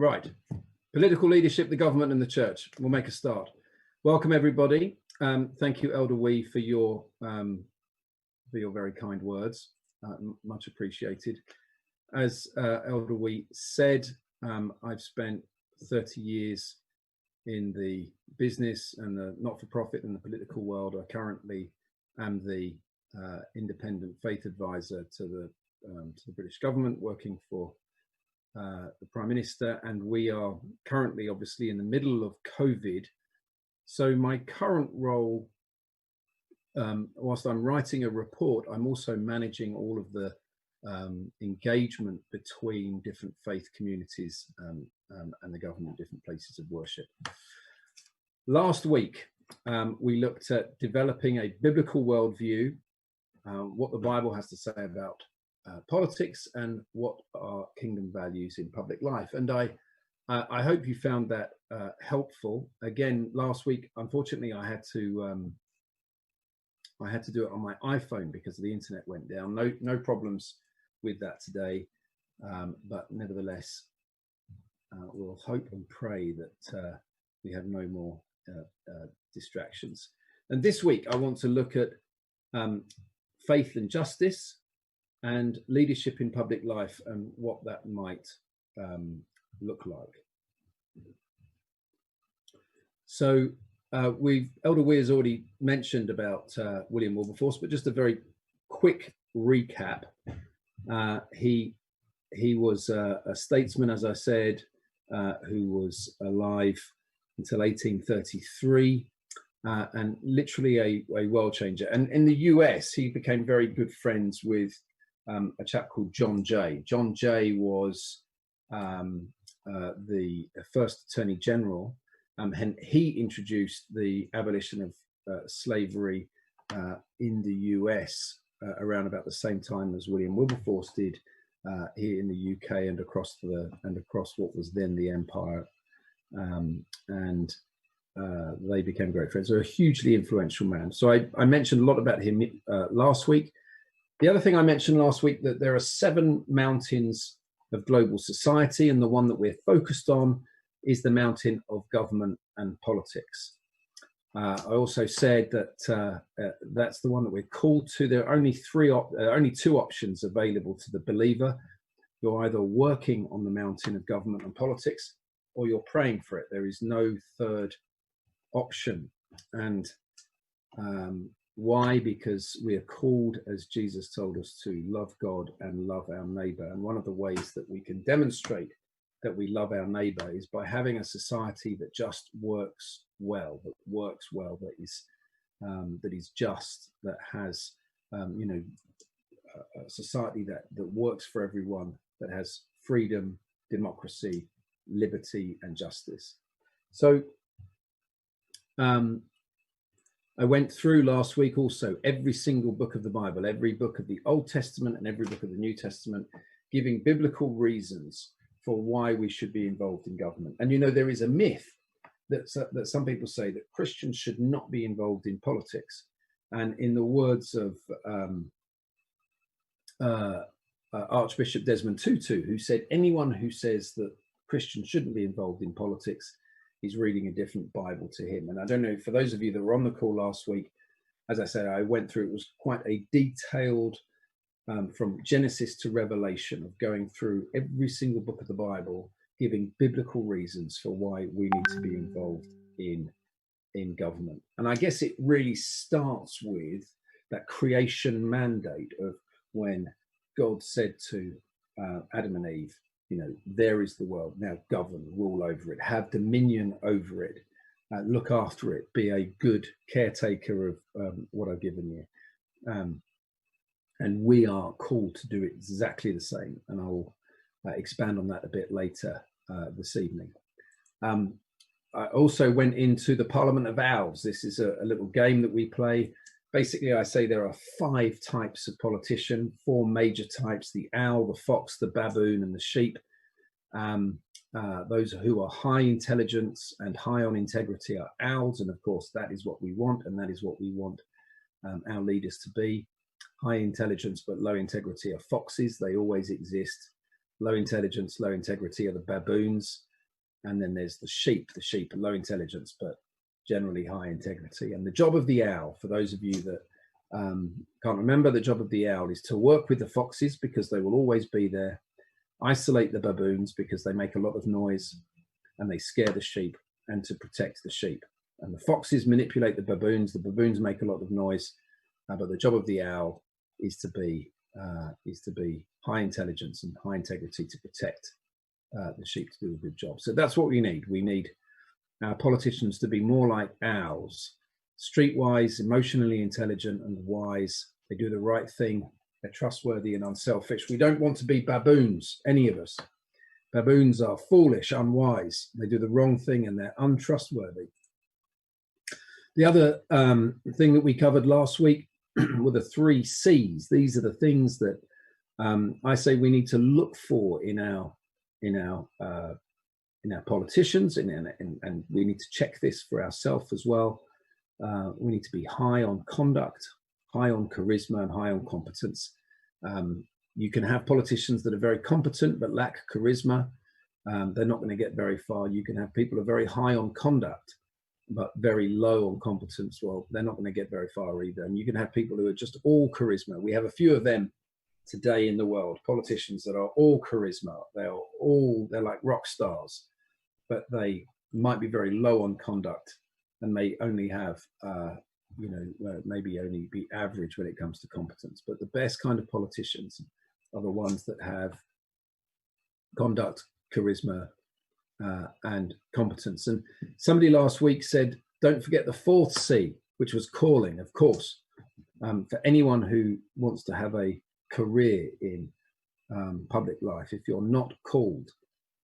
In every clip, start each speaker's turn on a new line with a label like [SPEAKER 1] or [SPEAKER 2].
[SPEAKER 1] Right. Political leadership, the government and the church. We'll make a start. Welcome, everybody. Thank you, Elder Wee, for your very kind words. Much appreciated. As Elder Wee said, I've spent 30 years in the business and the not-for-profit and the political world. I currently am the independent faith advisor to the British government, working for the Prime Minister, and we are currently obviously in the middle of COVID. So my current role, whilst I'm writing a report, I'm also managing all of the engagement between different faith communities and the government, different places of worship. Last week, we looked at developing a biblical worldview, what the Bible has to say about politics and what are kingdom values in public life. And I hope you found that helpful. Again, last week, unfortunately, I had to do it on my iPhone because the internet went down. No problems with that today, but nevertheless, we'll hope and pray that we have no more distractions. And this week, I want to look at faith and justice and leadership in public life and what that might look like. So Elder Wee has already mentioned about William Wilberforce, but just a very quick recap. He was a statesman, as I said, who was alive until 1833, and literally a world changer. And in the US, he became very good friends with a chap called John Jay. John Jay was the first Attorney General, and he introduced the abolition of slavery in the US around about the same time as William Wilberforce did here in the UK and across what was then the Empire, and they became great friends. So a hugely influential man. So I mentioned a lot about him last week. The other thing I mentioned last week, that there are 7 mountains of global society, and the one that we're focused on is the mountain of government and politics. I also said that that's the one that we're called to. There are only 2 options available to the believer. You're either working on the mountain of government and politics, or you're praying for it. There is no third option. And why? Because we are called, as Jesus told us, to love God and love our neighbor. And one of the ways that we can demonstrate that we love our neighbor is by having a society that just works well, that is just, that has, a society that works for everyone, that has freedom, democracy, liberty, and justice. So I went through last week also every single book of the Bible, every book of the Old Testament and every book of the New Testament, giving biblical reasons for why we should be involved in government. And there is a myth that some people say that Christians should not be involved in politics. And in the words of Archbishop Desmond Tutu, who said, anyone who says that Christians shouldn't be involved in politics is reading a different Bible to him. And I don't know, for those of you that were on the call last week, as I said, I went through, it was quite a detailed, from Genesis to Revelation, of going through every single book of the Bible, giving biblical reasons for why we need to be involved in government. And I guess it really starts with that creation mandate of when God said to Adam and Eve, there is the world, now govern, rule over it, have dominion over it, look after it, be a good caretaker of what I've given you. And we are called to do exactly the same. And I'll expand on that a bit later this evening. I also went into the Parliament of Owls. This is a little game that we play. Basically, I say there are 5 types of politician, 4 major types: the owl, the fox, the baboon, and the sheep. Those who are high intelligence and high on integrity are owls. And of course, that is what we want. And that is what we want our leaders to be. High intelligence, but low integrity are foxes. They always exist. Low intelligence, low integrity are the baboons. and then there's the sheep. The sheep are low intelligence, but generally high integrity. And the job of the owl, for those of you that can't remember, the job of the owl is to work with the foxes because they will always be there, isolate the baboons because they make a lot of noise and they scare the sheep, and to protect the sheep. And the foxes manipulate the baboons make a lot of noise, but the job of the owl is to be high intelligence and high integrity to protect the sheep, to do a good job. So that's what we need. We need our politicians to be more like owls, streetwise, emotionally intelligent and wise. They do the right thing. They're trustworthy and unselfish. We don't want to be baboons, any of us. Baboons are foolish, unwise. They do the wrong thing and they're untrustworthy. The other thing that we covered last week were the 3 C's. These are the things that I say we need to look for in our politicians, and we need to check this for ourselves as well. We need to be high on conduct, high on charisma, and high on competence. You can have politicians that are very competent but lack charisma. They're not going to get very far. You can have people who are very high on conduct but very low on competence. Well, they're not going to get very far either. And you can have people who are just all charisma. We have a few of them today in the world, politicians that are all charisma. They're like rock stars, but they might be very low on conduct and may only have maybe only be average when it comes to competence. But the best kind of politicians are the ones that have conduct, charisma, and competence. And somebody last week said, don't forget the 4th C, which was calling. Of course, for anyone who wants to have a career in public life, if you're not called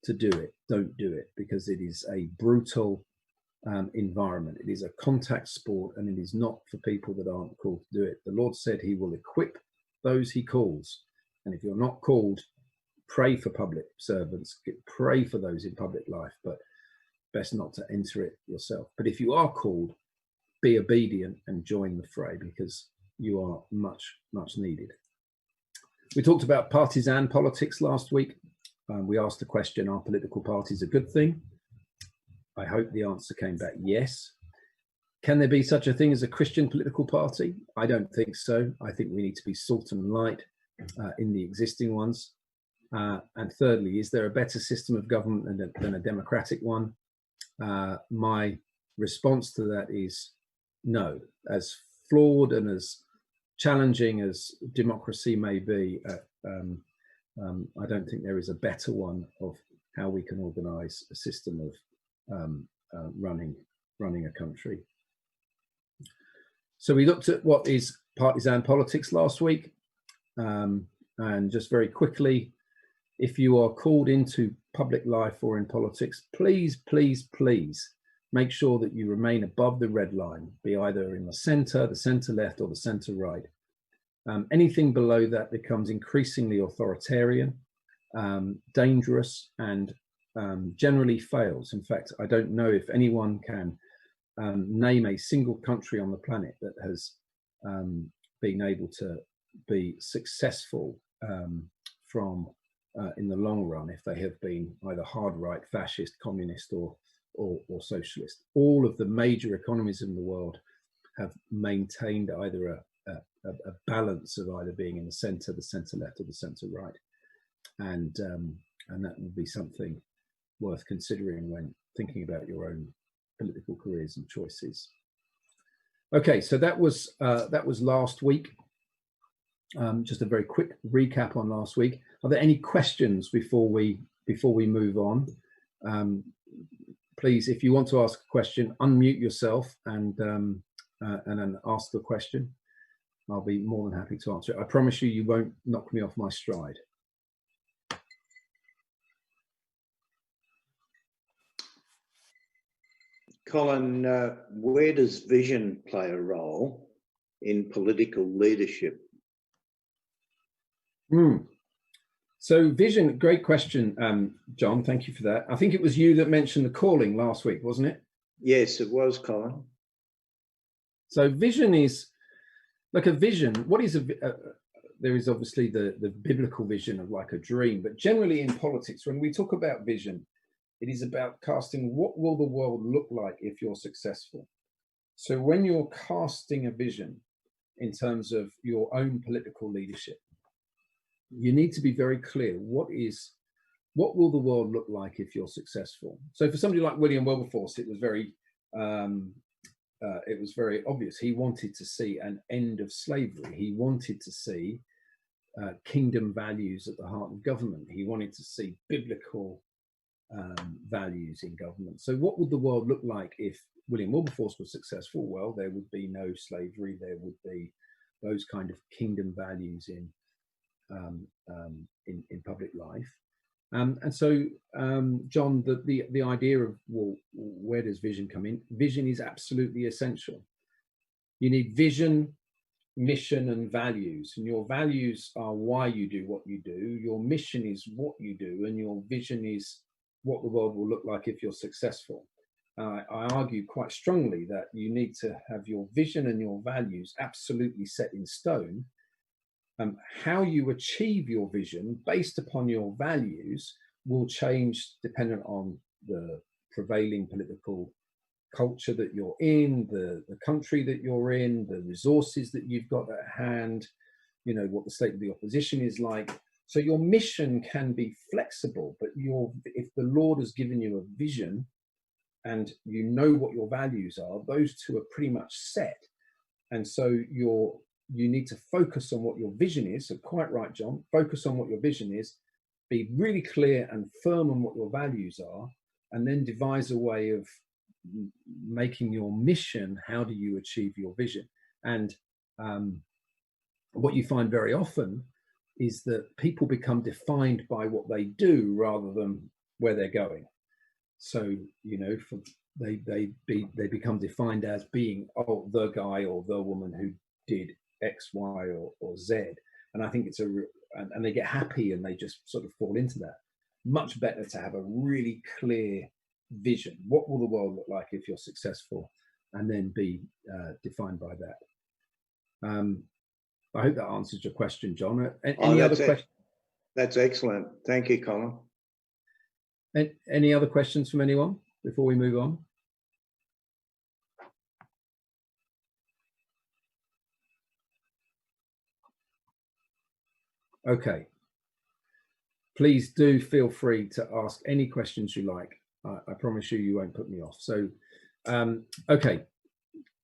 [SPEAKER 1] to do it, don't do it, because it is a brutal environment. It is a contact sport, and it is not for people that aren't called to do it. The Lord said he will equip those he calls. And if you're not called, pray for public servants, pray for those in public life, but best not to enter it yourself. But if you are called, be obedient and join the fray, because you are much, much needed. We talked about partisan politics last week. We asked the question, are political parties a good thing? I hope the answer came back yes. Can there be such a thing as a Christian political party? I don't think so. I think we need to be salt and light in the existing ones. And thirdly, is there a better system of government than a democratic one? My response to that is no. As flawed and as challenging as democracy may be, I don't think there is a better one of how we can organize a system of running a country. So we looked at what is partisan politics last week, and just very quickly, if you are called into public life or in politics, please, please, please make sure that you remain above the red line, be either in the center left, or the center right. Anything below that becomes increasingly authoritarian, dangerous, and generally fails. In fact, I don't know if anyone can name a single country on the planet that has been able to be successful in the long run, if they have been either hard right, fascist, communist, or socialist. All of the major economies in the world have maintained either a balance of either being in the center left, or the center right, and that would be something worth considering when thinking about your own political careers and choices. Okay, so that was last week. Just a very quick recap on last week. Are there any questions before we move on? Please, if you want to ask a question, unmute yourself and then ask the question. I'll be more than happy to answer it. I promise you, you won't knock me off my stride.
[SPEAKER 2] Colin, where does vision play a role in political leadership?
[SPEAKER 1] So vision, great question, John. Thank you for that. I think it was you that mentioned the calling last week, wasn't it?
[SPEAKER 2] Yes, it was, Colin.
[SPEAKER 1] So vision is like a vision. What is there is obviously the biblical vision of like a dream, but generally in politics, when we talk about vision, It is about casting what will the world look like if you're successful. So when you're casting a vision in terms of your own political leadership, you need to be very clear what will the world look like if you're successful. So for somebody like William Wilberforce, it was very obvious. He wanted to see an end of slavery. He wanted to see kingdom values at the heart of government. He wanted to see biblical values in government. So what would the world look like if William Wilberforce was successful? Well, there would be no slavery. There would be those kind of kingdom values in public life. And so, John, the idea of, well, where does vision come in? Vision is absolutely essential. You need vision, mission, and values. And your values are why you do what you do. Your mission is what you do, and your vision is what the world will look like if you're successful. I argue quite strongly that you need to have your vision and your values absolutely set in stone. How you achieve your vision based upon your values will change dependent on the prevailing political culture that you're in, the country that you're in, the resources that you've got at hand, what the state of the opposition is like. So your mission can be flexible, but if the Lord has given you a vision and you know what your values are, those two are pretty much set. And so you need to focus on what your vision is. So quite right, John, focus on what your vision is, be really clear and firm on what your values are, and then devise a way of making your mission, how do you achieve your vision? And what you find very often is that people become defined by what they do rather than where they're going. So, they become defined as being, the guy or the woman who did X, Y, or Z. And I think and they get happy and they just sort of fall into that. Much better to have a really clear vision. What will the world look like if you're successful? And then be defined by that. I hope that answers your question, John. Any other questions?
[SPEAKER 2] That's excellent. Thank you, Colin.
[SPEAKER 1] Any other questions from anyone before we move on? Okay. Please do feel free to ask any questions you like. I promise you won't put me off. So, okay.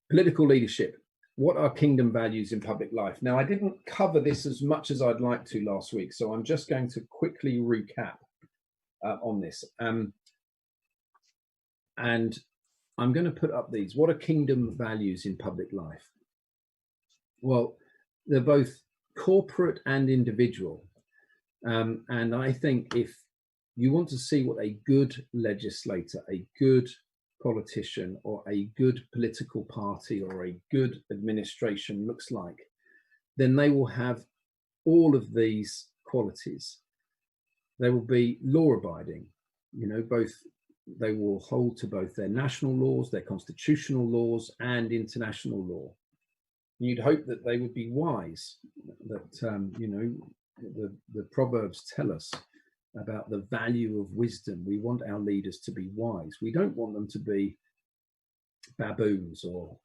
[SPEAKER 1] Political leadership. What are kingdom values in public life? Now, I didn't cover this as much as I'd like to last week, so I'm just going to quickly recap on this. And I'm going to put up these. What are kingdom values in public life? Well, they're both corporate and individual. And I think if you want to see what a good legislator, a good politician, or a good political party, or a good administration looks like, then they will have all of these qualities. They will be law-abiding, they will hold to both their national laws, their constitutional laws, and international law. You'd hope that they would be wise, that the Proverbs tell us about the value of wisdom. We want our leaders to be wise. We don't want them to be baboons or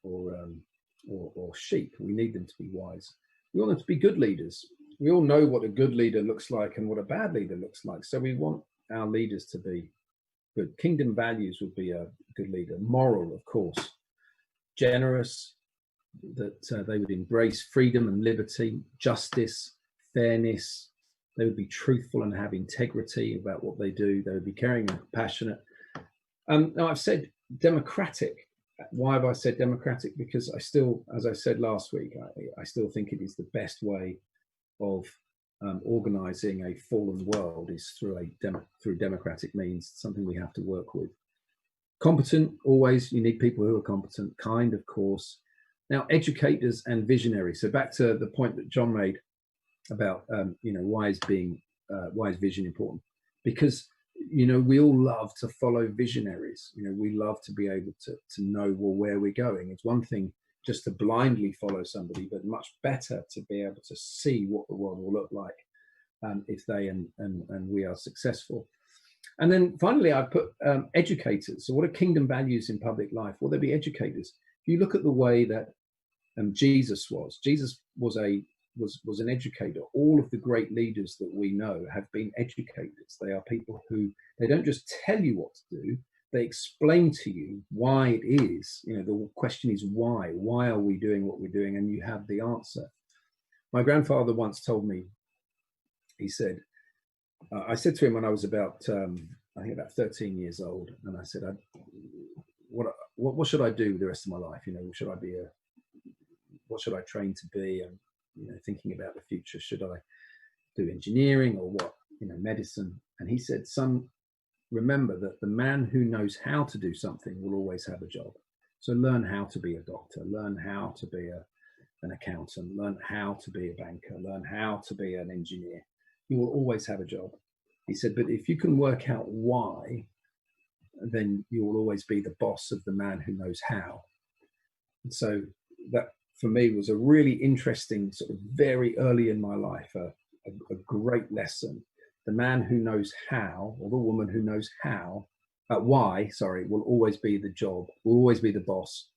[SPEAKER 1] sheep. We need them to be wise. We want them to be good leaders. We all know what a good leader looks like and what a bad leader looks like. So we want our leaders to be good. Kingdom values would be a good leader. Moral, of course. Generous, that they would embrace freedom and liberty, justice, fairness. They would be truthful and have integrity about what they do. They would be caring and compassionate. Now, I've said democratic. Why have I said democratic? Because I still, as I said last week, I still think it is the best way of organizing a fallen world is through democratic means, something we have to work with. Competent, always, you need people who are competent. Kind, of course. Now, educators and visionaries. So back to the point that John made about, why is vision important? Because, we all love to follow visionaries. We love to be able to know, where we're going. It's one thing just to blindly follow somebody, but much better to be able to see what the world will look like if they and we are successful. And then finally, I put educators. So what are kingdom values in public life? Will there be educators? If you look at the way that Jesus was an educator. All of the great leaders that we know have been educators. They are people who, they don't just tell you what to do, they explain to you why it is. You know, the question is why? Why are we doing what we're doing? And you have the answer. My grandfather once told me, he said, I said to him when I was about, I think about 13 years old, and I said, what should I do the rest of my life? You know, what should I train to be? And, you know, thinking about the future, should I do engineering or what, you know, medicine? And he said, son, remember that the man who knows how to do something will always have a job. So learn how to be a doctor, learn how to be an accountant, learn how to be a banker, learn how to be an engineer. You will always have a job. He said, but if you can work out why, then you will always be the boss of the man who knows how. And so that for me was a really interesting, sort of very early in my life, a great lesson. The man who knows how, or the woman who knows how, why, sorry, will always be the job, will always be the boss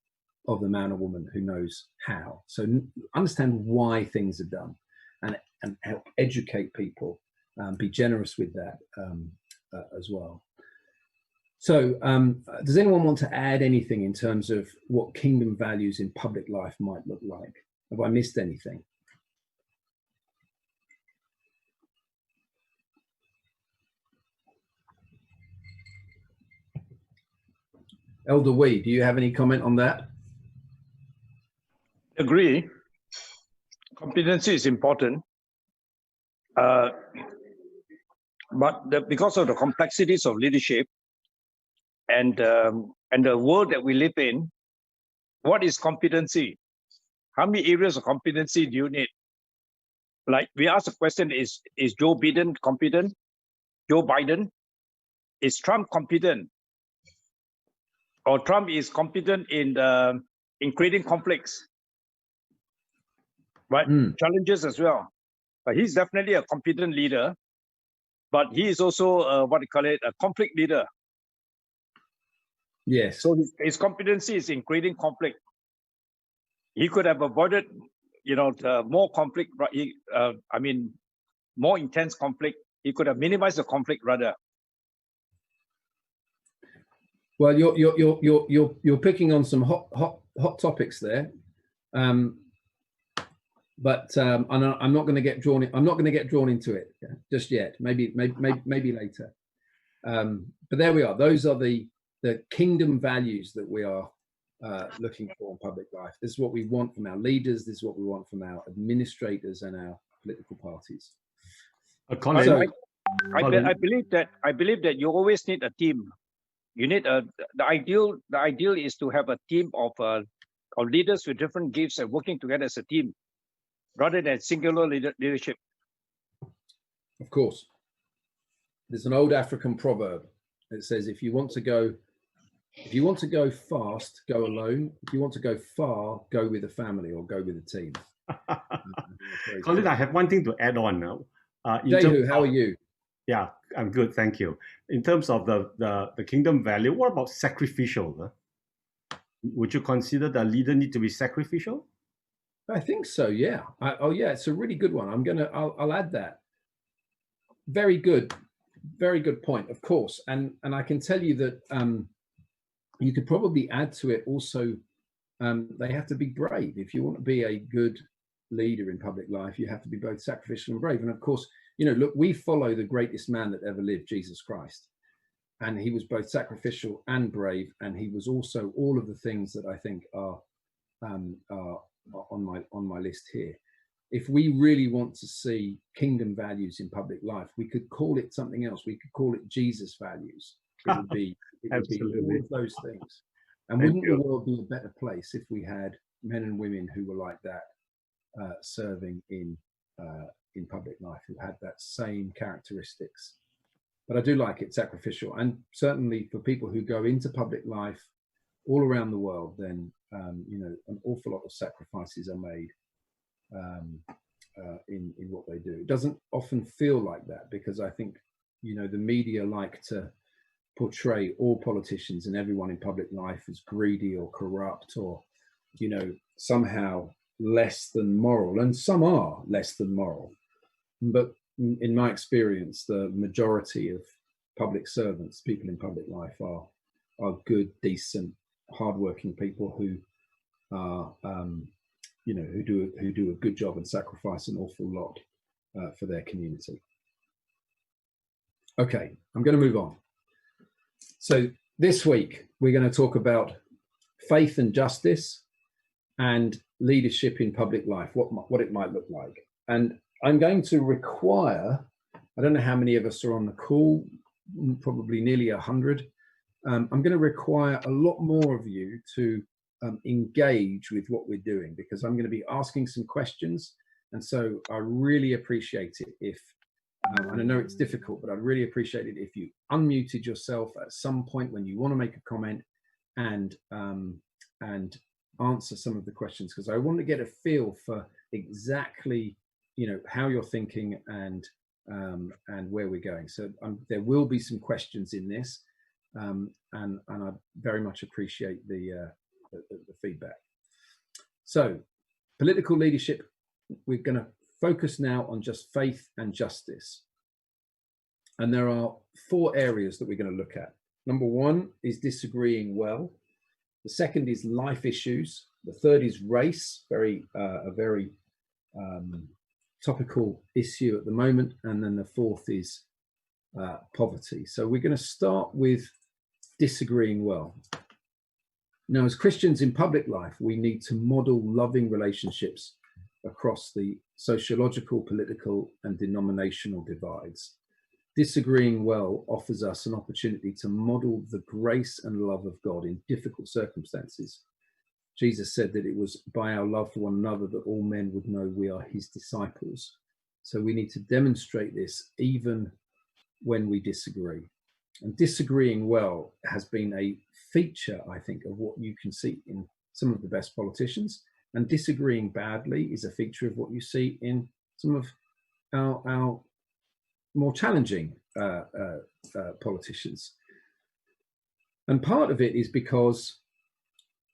[SPEAKER 1] of the man or woman who knows how. So understand why things are done, and help educate people, be generous with that as well. So does anyone want to add anything in terms of what kingdom values in public life might look like? Have I missed anything? Elder Wee, do you have any comment on that?
[SPEAKER 3] Agree. Competency is important. But because of the complexities of leadership and the world that we live in, what is competency? How many areas of competency do you need? Like we asked the question, is Joe Biden competent? Joe Biden? Is Trump competent? Or Trump is competent in creating conflicts, right? Challenges as well. But he's definitely a competent leader, but he is also a conflict leader.
[SPEAKER 1] Yes.
[SPEAKER 3] So his competency is in creating conflict. He could have avoided, more conflict. More intense conflict. He could have minimized the conflict rather.
[SPEAKER 1] Well, you're picking on some hot topics there, but I'm not going to get drawn. I'm not going to get drawn into it just yet. Maybe later. But there we are. Those are the kingdom values that we are looking for in public life. This is what we want from our leaders. This is what we want from our administrators and our political parties.
[SPEAKER 3] Colin, so, I believe that you always need a team. You need the ideal is to have a team of leaders with different gifts and working together as a team, rather than singular leadership.
[SPEAKER 1] Of course, there's an old African proverb that says, "If you want to go fast, go alone. If you want to go far, go with a family or go with a team."
[SPEAKER 4] Colin, I have one thing to add on now.
[SPEAKER 1] Jehu, how are you?
[SPEAKER 4] Yeah, I'm good, thank you. In terms of the kingdom value, what about sacrificial? Would you consider the leader need to be sacrificial?
[SPEAKER 1] I think so, yeah. Yeah, it's a really good one. I'll add that. Very good point, of course. And I can tell you that you could probably add to it also, they have to be brave. If you want to be a good leader in public life, you have to be both sacrificial and brave. And of course, look, we follow the greatest man that ever lived, Jesus Christ. And he was both sacrificial and brave. And he was also all of the things that I think are on my list here. If we really want to see kingdom values in public life, we could call it something else. We could call it Jesus values. It would be all of those things. And wouldn't the world be a better place if we had men and women who were like that, serving in public life, who had that same characteristics? But I do like it, sacrificial. And certainly for people who go into public life all around the world, then an awful lot of sacrifices are made in what they do. It doesn't often feel like that, because I think You know, the media like to portray all politicians and everyone in public life as greedy or corrupt or, you know, somehow less than moral, and some are less than moral. But in my experience, the majority of public servants, people in public life, are good, decent, hardworking people who are, you know, who do a good job and sacrifice an awful lot for their community. Okay, I'm going to move on. So this week we're going to talk about faith and justice and leadership in public life, what it might look like. And I'm going to require, I don't know how many of us are on the call, probably nearly 100. I'm going to require a lot more of you to engage with what we're doing, because I'm going to be asking some questions. And so I really appreciate it if, and I know it's difficult, but I'd really appreciate it if you unmuted yourself at some point when you want to make a comment and answer some of the questions, because I want to get a feel for exactly, you know, how you're thinking and where we're going. So there will be some questions in this, and I very much appreciate the feedback. So political leadership, we're going to focus now on just faith and justice. And there are 4 areas that we're going to look at. Number 1 is disagreeing well. The second is life issues. The third is race, a very topical issue at the moment. And then the fourth is poverty. So we're going to start with disagreeing well. Now, as Christians in public life, we need to model loving relationships across the sociological, political, and denominational divides. Disagreeing well offers us an opportunity to model the grace and love of God in difficult circumstances. Jesus said that it was by our love for one another that all men would know we are his disciples. So we need to demonstrate this even when we disagree. And disagreeing well has been a feature, I think, of what you can see in some of the best politicians. And disagreeing badly is a feature of what you see in some of our more challenging politicians. And part of it is because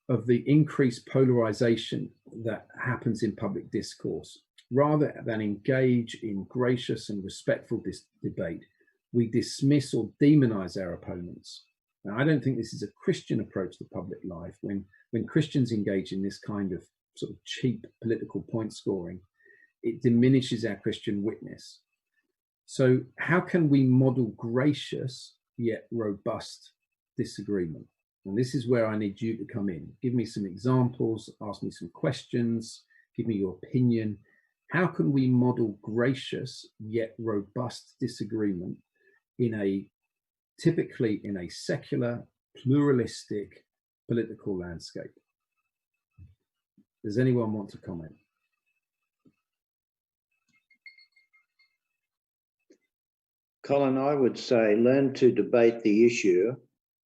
[SPEAKER 1] of the increased polarization that happens in public discourse. Rather than engage in gracious and respectful debate, we dismiss or demonize our opponents. Now, I don't think this is a Christian approach to public life. When Christians engage in this kind of sort of cheap political point scoring, it diminishes our Christian witness. So how can we model gracious yet robust disagreement? And this is where I need you to come in. Give me some examples, ask me some questions, give me your opinion. How can we model gracious yet robust disagreement typically in a secular, pluralistic political landscape? Does anyone want to comment?
[SPEAKER 2] Colin, I would say learn to debate the issue,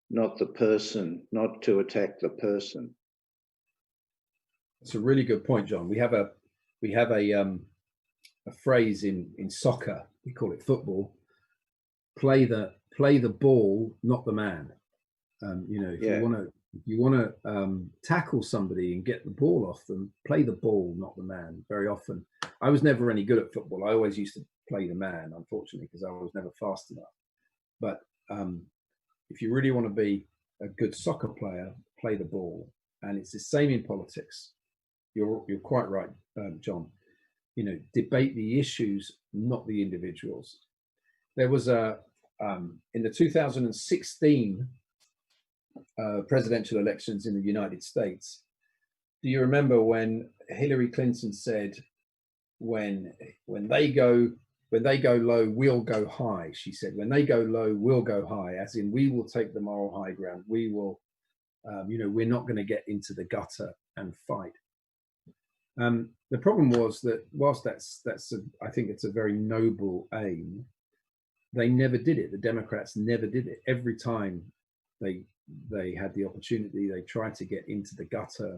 [SPEAKER 2] not the person, not to attack the person.
[SPEAKER 1] That's a really good point, John. We have a phrase in soccer, we call it football: play the ball, not the man. You know, if you want to tackle somebody and get the ball off them, play the ball, not the man. Very often, I was never any good at football. I always used to play the man, unfortunately, because I was never fast enough. But if you really want to be a good soccer player, play the ball. And it's the same in politics. You're quite right, John. You know, debate the issues, not the individuals. There was in the 2016 presidential elections in the United States. Do you remember when Hillary Clinton said, when they go low, we'll go high? She said, when they go low, we'll go high, as in we will take the moral high ground. We will, you know, we're not going to get into the gutter and fight. The problem was that whilst I think it's a very noble aim, they never did it. The Democrats never did it. Every time they had the opportunity, they tried to get into the gutter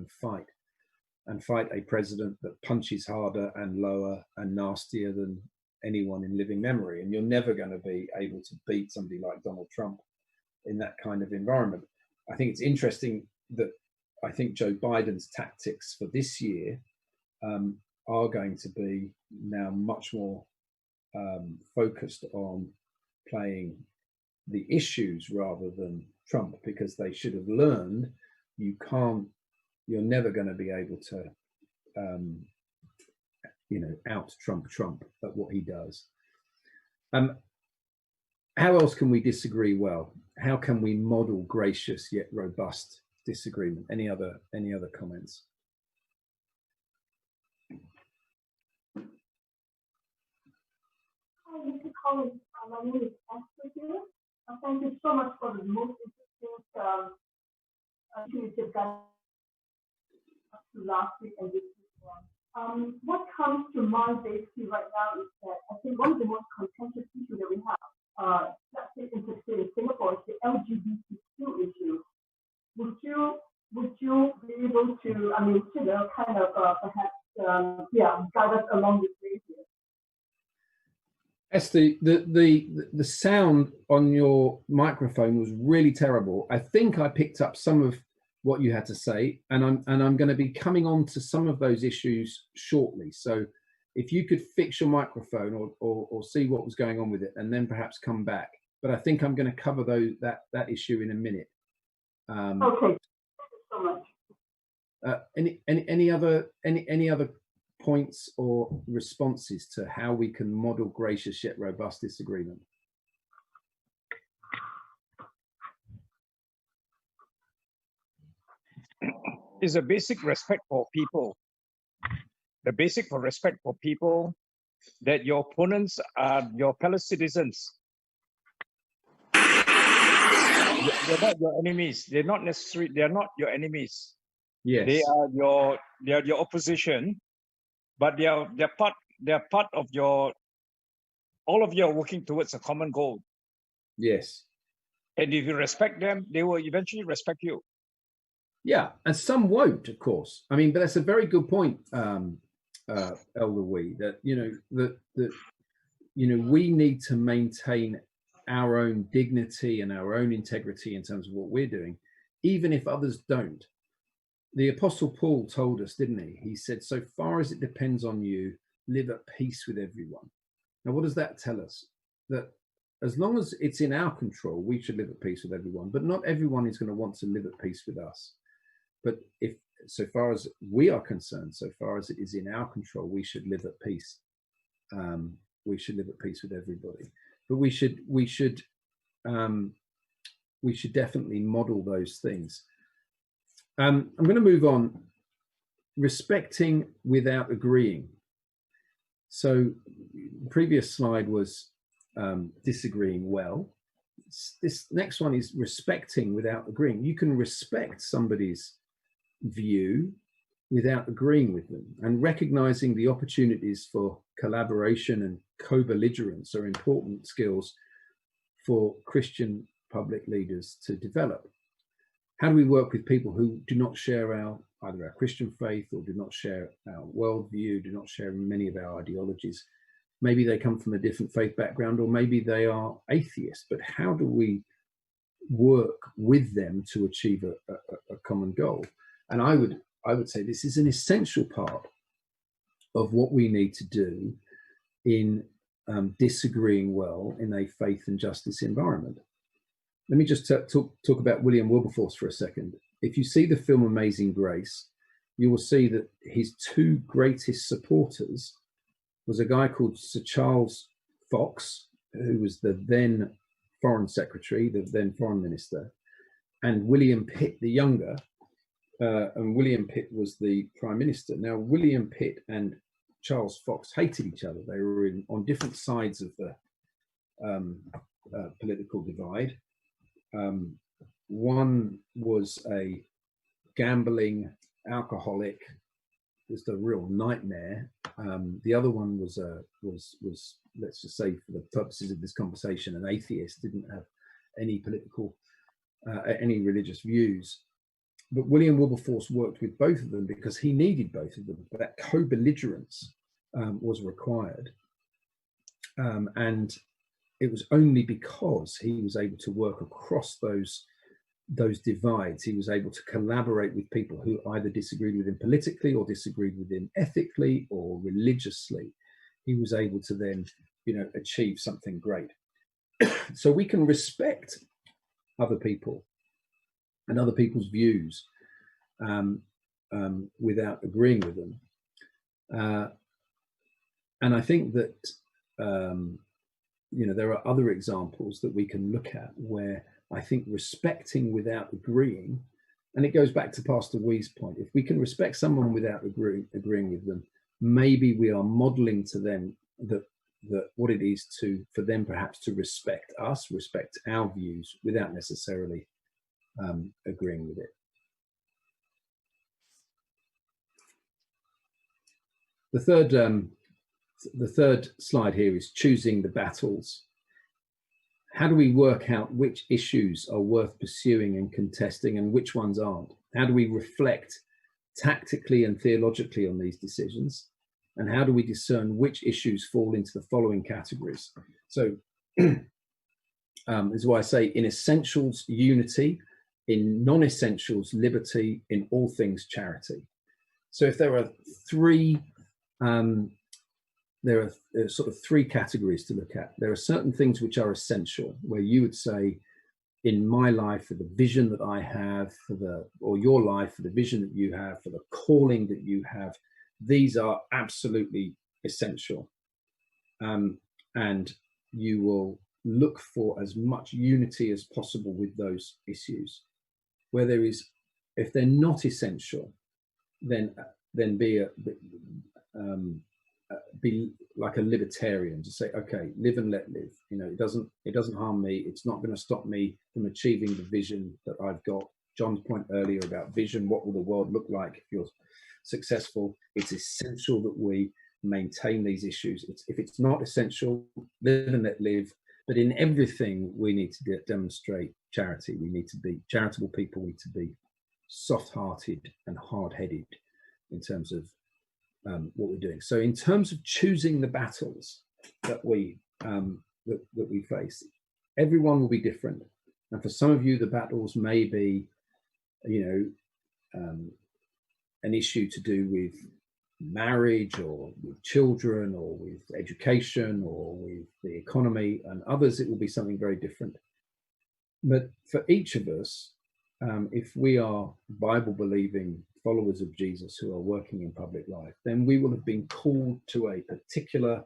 [SPEAKER 1] and fight a president that punches harder and lower and nastier than anyone in living memory, and you're never going to be able to beat somebody like Donald Trump in that kind of environment. I think it's interesting that I think Joe Biden's tactics for this year are going to be now much more focused on playing the issues rather than Trump, because they should have learned you're never going to be able to out Trump at what he does. How else can we disagree well? How can we model gracious yet robust disagreement? Any other comments?
[SPEAKER 5] Hi, Mr. Colin. My name is Esther here. Thank you so much for the most interesting intuitive guidance last week and this week. What comes to mind basically right now is that I think one of the most contentious issues that we have, in particular in Singapore, is the LGBTQ issue. Would you be able to, kind of perhaps, guide us along this way here?
[SPEAKER 1] Esther, the sound on your microphone was really terrible. I think I picked up some of what you had to say, and I'm going to be coming on to some of those issues shortly. So if you could fix your microphone or see what was going on with it, and then perhaps come back. But I think I'm going to cover that issue in a minute.
[SPEAKER 5] Okay, thank you so much.
[SPEAKER 1] Any other points or responses to how we can model gracious yet robust disagreement?
[SPEAKER 3] Is a basic respect for people. The basic for respect for people, that your opponents are your fellow citizens. They're not your enemies. They're not your enemies.
[SPEAKER 1] Yes.
[SPEAKER 3] They are your opposition, but they're part of your. All of you are working towards a common goal.
[SPEAKER 1] Yes.
[SPEAKER 3] And if you respect them, they will eventually respect you.
[SPEAKER 1] Yeah, and some won't, of course. I mean, but that's a very good point, Elder Wee. That we need to maintain our own dignity and our own integrity in terms of what we're doing, even if others don't. The Apostle Paul told us, didn't he? He said, "So far as it depends on you, live at peace with everyone." Now, what does that tell us? That as long as it's in our control, we should live at peace with everyone. But not everyone is going to want to live at peace with us. But if, so far as we are concerned, so far as it is in our control, we should live at peace. We should live at peace with everybody. But we should definitely model those things. I'm going to move on. Respecting without agreeing. So the previous slide was disagreeing well. This next one is respecting without agreeing. You can respect somebody's view without agreeing with them, and recognizing the opportunities for collaboration and co-belligerence are important skills for Christian public leaders to develop. How do we work with people who do not share either our Christian faith or do not share our worldview, do not share many of our ideologies? Maybe they come from a different faith background, or maybe they are atheists, but how do we work with them to achieve a common goal? And I would say this is an essential part of what we need to do in disagreeing well in a faith and justice environment. Let me just talk about William Wilberforce for a second. If you see the film Amazing Grace, you will see that his two greatest supporters was a guy called Sir Charles Fox, who was the then Foreign Secretary, the then Foreign Minister, and William Pitt the Younger. And William Pitt was the Prime Minister. Now, William Pitt and Charles Fox hated each other. They were on different sides of the political divide. One was a gambling alcoholic, just a real nightmare. The other one was let's just say, for the purposes of this conversation, an atheist, didn't have any political, any religious views. But William Wilberforce worked with both of them because he needed both of them. That co-belligerence was required. And it was only because he was able to work across those divides, he was able to collaborate with people who either disagreed with him politically or disagreed with him ethically or religiously. He was able to then, achieve something great. So we can respect other people and other people's views without agreeing with them. And I think that, there are other examples that we can look at where I think respecting without agreeing, and it goes back to Pastor Wee's point, if we can respect someone without agreeing with them, maybe we are modeling to them that what it is for them perhaps to respect us, respect our views without necessarily agreeing with it. The third slide here is choosing the battles. How do we work out which issues are worth pursuing and contesting and which ones aren't? How do we reflect tactically and theologically on these decisions? And how do we discern which issues fall into the following categories? So this is why I say in essentials, unity, in non-essentials, liberty, in all things, charity. So if there are sort of three categories to look at. There are certain things which are essential, where you would say, in my life, for the vision that I have, or your life, for the vision that you have, for the calling that you have, these are absolutely essential. And you will look for as much unity as possible with those issues. Where there is, if they're not essential, then be like a libertarian, to say, okay, live and let live. It doesn't harm me. It's not going to stop me from achieving the vision that I've got. John's point earlier about vision, what will the world look like if you're successful? It's essential that we maintain these issues. If it's not essential, live and let live. But in everything, we need to demonstrate charity. We need to be charitable people. We need to be soft-hearted and hard-headed in terms of what we're doing. So in terms of choosing the battles that we face, everyone will be different. And for some of you, the battles may be, an issue to do with marriage or with children or with education or with the economy, and others it will be something very different. But for each of us, if we are Bible-believing followers of Jesus who are working in public life, then we will have been called to a particular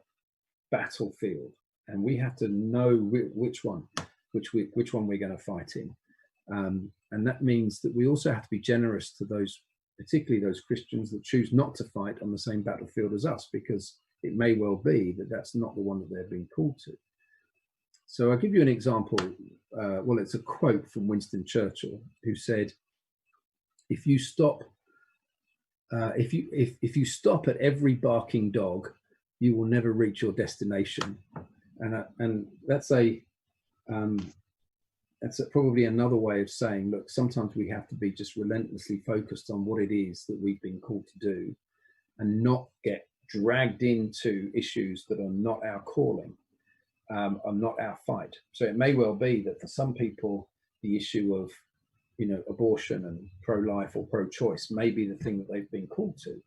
[SPEAKER 1] battlefield, and we have to know which one we're going to fight in. And that means that we also have to be generous to those, particularly those Christians that choose not to fight on the same battlefield as us, because it may well be that that's not the one that they're being called to. So I'll give you an example. Well, it's a quote from Winston Churchill, who said, if you stop at every barking dog, you will never reach your destination. And that's probably another way of saying, look, sometimes we have to be just relentlessly focused on what it is that we've been called to do, and not get dragged into issues that are not our calling, are not our fight. So it may well be that for some people, the issue of abortion and pro-life or pro-choice may be the thing that they've been called to,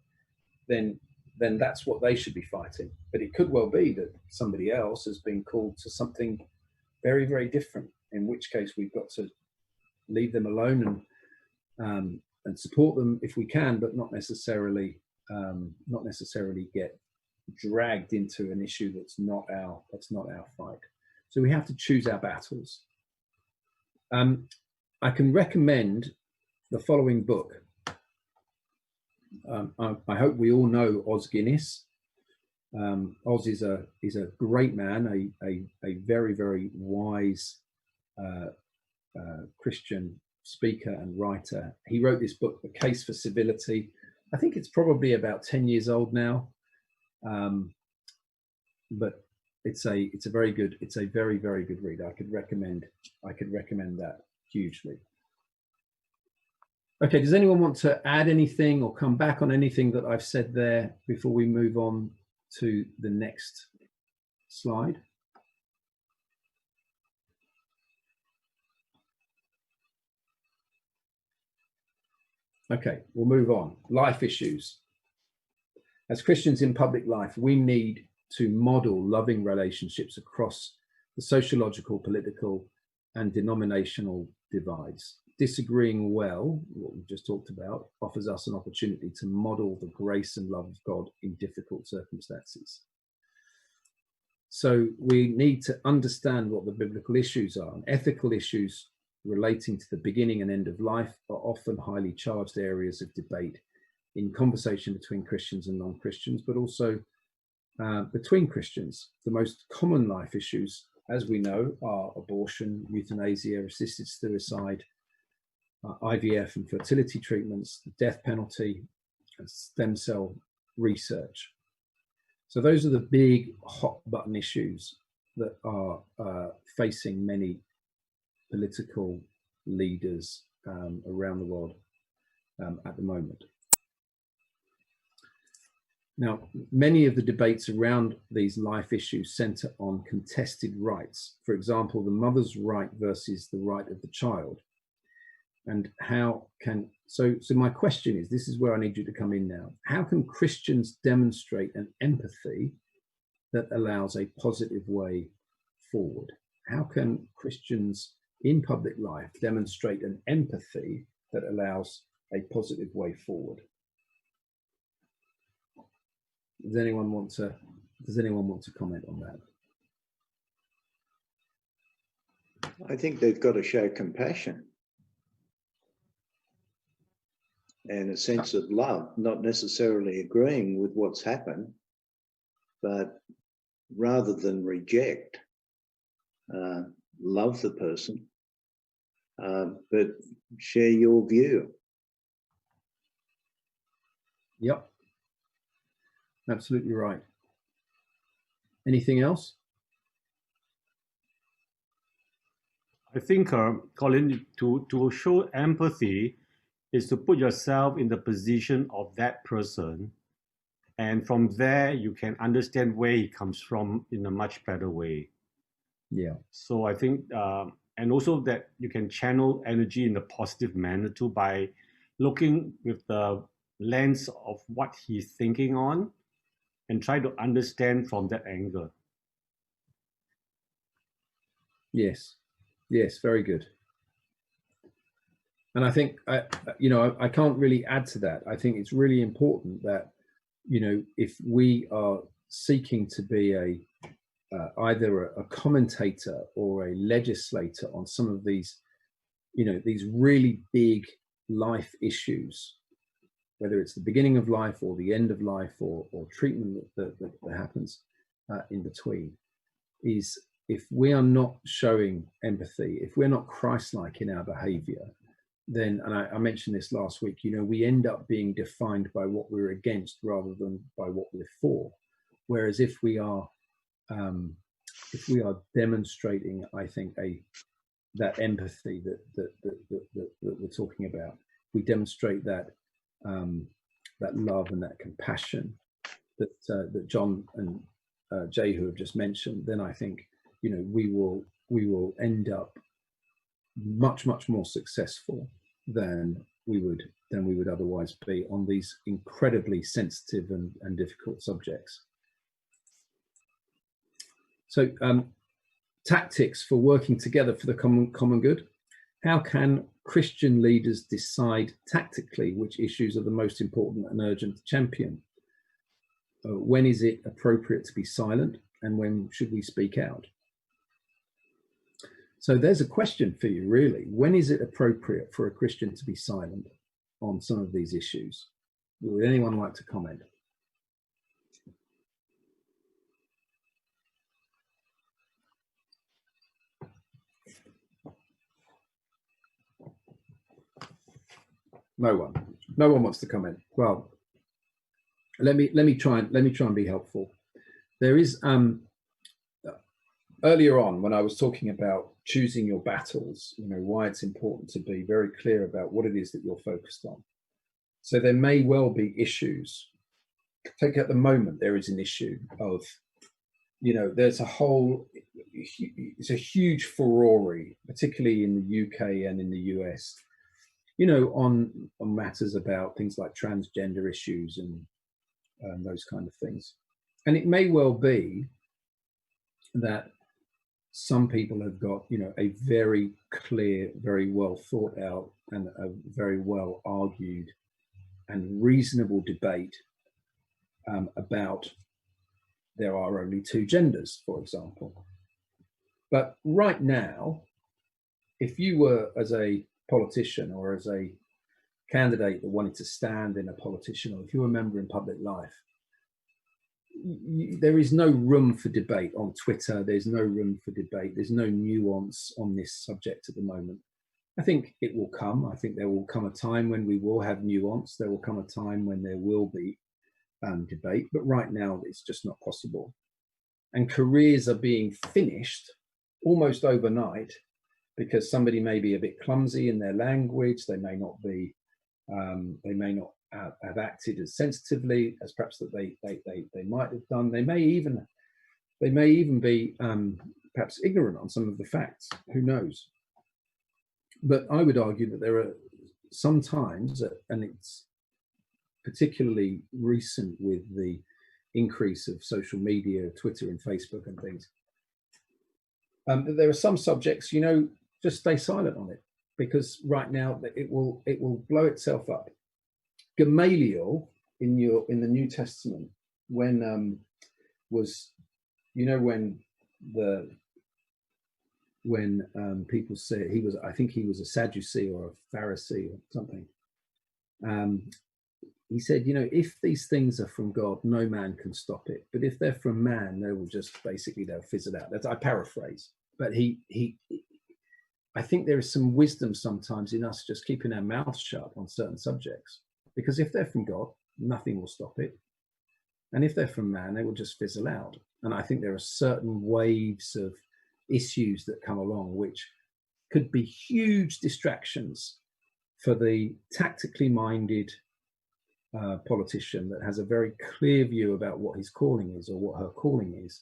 [SPEAKER 1] then that's what they should be fighting. But it could well be that somebody else has been called to something very, very different, in which case we've got to leave them alone and support them if we can, but not necessarily get dragged into an issue that's not our fight. So we have to choose our battles. I can recommend the following book. I hope we all know Os Guinness. Os is a great man, a very, very wise Christian speaker and writer. He wrote this book, The Case for Civility. I think it's probably about 10 years old now, but it's a very, very good read. I could recommend that hugely. Okay, does anyone want to add anything or come back on anything that I've said there before we move on to the next slide. Okay, we'll move on. Life issues. As Christians in public life, we need to model loving relationships across the sociological, political, and denominational divides. Disagreeing well, what we've just talked about, offers us an opportunity to model the grace and love of God in difficult circumstances. So we need to understand what the biblical issues are. And ethical issues relating to the beginning and end of life are often highly charged areas of debate in conversation between Christians and non-Christians, but also between Christians. The most common life issues, as we know, are abortion, euthanasia, assisted suicide, IVF and fertility treatments, the death penalty, and stem cell research. So those are the big hot button issues that are facing many political leaders around the world at the moment. Now, many of the debates around these life issues center on contested rights. For example, the mother's right versus the right of the child. And how can, so my question is, this is where I need you to come in now. How can Christians demonstrate an empathy that allows a positive way forward? How can Christians in public life demonstrate an empathy that allows a positive way forward? Does anyone want to comment on that?
[SPEAKER 2] I think they've got to show compassion and a sense of love, not necessarily agreeing with what's happened, but rather than reject, love the person, but share your view.
[SPEAKER 1] Yep. Absolutely right. Anything else?
[SPEAKER 4] I think, Colin, to show empathy is to put yourself in the position of that person. And from there, you can understand where he comes from in a much better way.
[SPEAKER 1] Yeah.
[SPEAKER 4] So I think, and also that you can channel energy in a positive manner too by looking with the lens of what he's thinking on and try to understand from that angle.
[SPEAKER 1] Yes. Yes, very good. And I think, I can't really add to that. I think it's really important that, if we are seeking to be either a commentator or a legislator on some of these, these really big life issues, whether it's the beginning of life or the end of life or treatment that happens in between, is if we are not showing empathy, if we're not Christ-like in our behavior, then, and I mentioned this last week, we end up being defined by what we're against rather than by what we're for. Whereas if we are demonstrating, I think, that empathy that we're talking about, we demonstrate that love and that compassion that John and Jehu have just mentioned, then I think we will end up much more successful than we would otherwise be on these incredibly sensitive and difficult subjects. So tactics for working together for the common good. How can Christian leaders decide tactically which issues are the most important and urgent to champion? When is it appropriate to be silent, and when should we speak out? So there's a question for you, really. When is it appropriate for a Christian to be silent on some of these issues? Would anyone like to comment? No one wants to comment. Well, let me try and be helpful. There is earlier on, when I was talking about choosing your battles, why it's important to be very clear about what it is that you're focused on. So there may well be issues. Take at the moment, there is an issue of you know, there's a whole, it's a huge furore, particularly in the UK and in the US, you know, on matters about things like transgender issues and those kind of things. And it may well be that some people have got, you know, a very clear, very well thought out and a very well argued and reasonable debate about there are only two genders, for example. But right now, if you were as a politician or as a candidate that wanted to stand in a politician, or if you were a member in public life, there is no room for debate on Twitter. There's no room for debate. There's no nuance on this subject at the moment. I think it will come. I think there will come a time when we will have nuance. There will come a time when there will be debate. But right now, it's just not possible. And careers are being finished almost overnight because somebody may be a bit clumsy in their language. They may not be. They may not have acted as sensitively as perhaps that they might have done. They may even be perhaps ignorant on some of the facts. Who knows? But I would argue that there are some times, and it's particularly recent with the increase of social media, Twitter and Facebook and things, that there are some subjects, you know, just stay silent on it, because right now it will blow itself up. Gamaliel in the New Testament, when was, you know, when people say he was, I think he was a Sadducee or a Pharisee or something. He said, you know, if these things are from God, no man can stop it. But if they're from man, they will just basically, they'll fizzle out. That's, I paraphrase, but I think there is some wisdom sometimes in us just keeping our mouths shut on certain subjects, because if they're from God, nothing will stop it. And if they're from man, they will just fizzle out. And I think there are certain waves of issues that come along which could be huge distractions for the tactically minded politician that has a very clear view about what his calling is or what her calling is.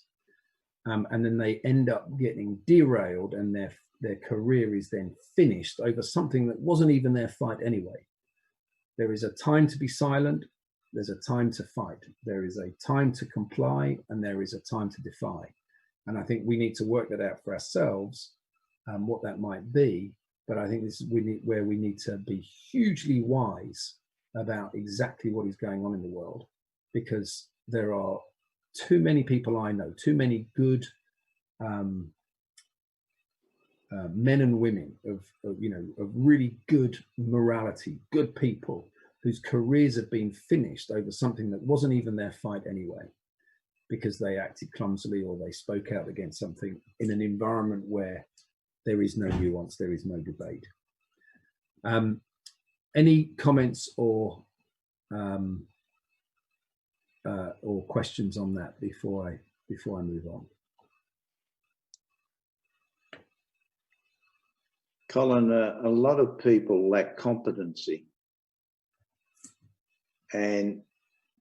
[SPEAKER 1] And then they end up getting derailed and their career is then finished over something that wasn't even their fight anyway. There is a time to be silent. There's a time to fight. There is a time to comply, and there is a time to defy. And I think we need to work that out for ourselves, what that might be. But I think this is where we need to be hugely wise about exactly what is going on in the world, because there are too many people I know, too many good men and women of really good morality, good people whose careers have been finished over something that wasn't even their fight anyway, because they acted clumsily or they spoke out against something in an environment where there is no nuance, there is no debate. Any comments or questions on that before I move on?
[SPEAKER 2] Colin, a lot of people lack competency, and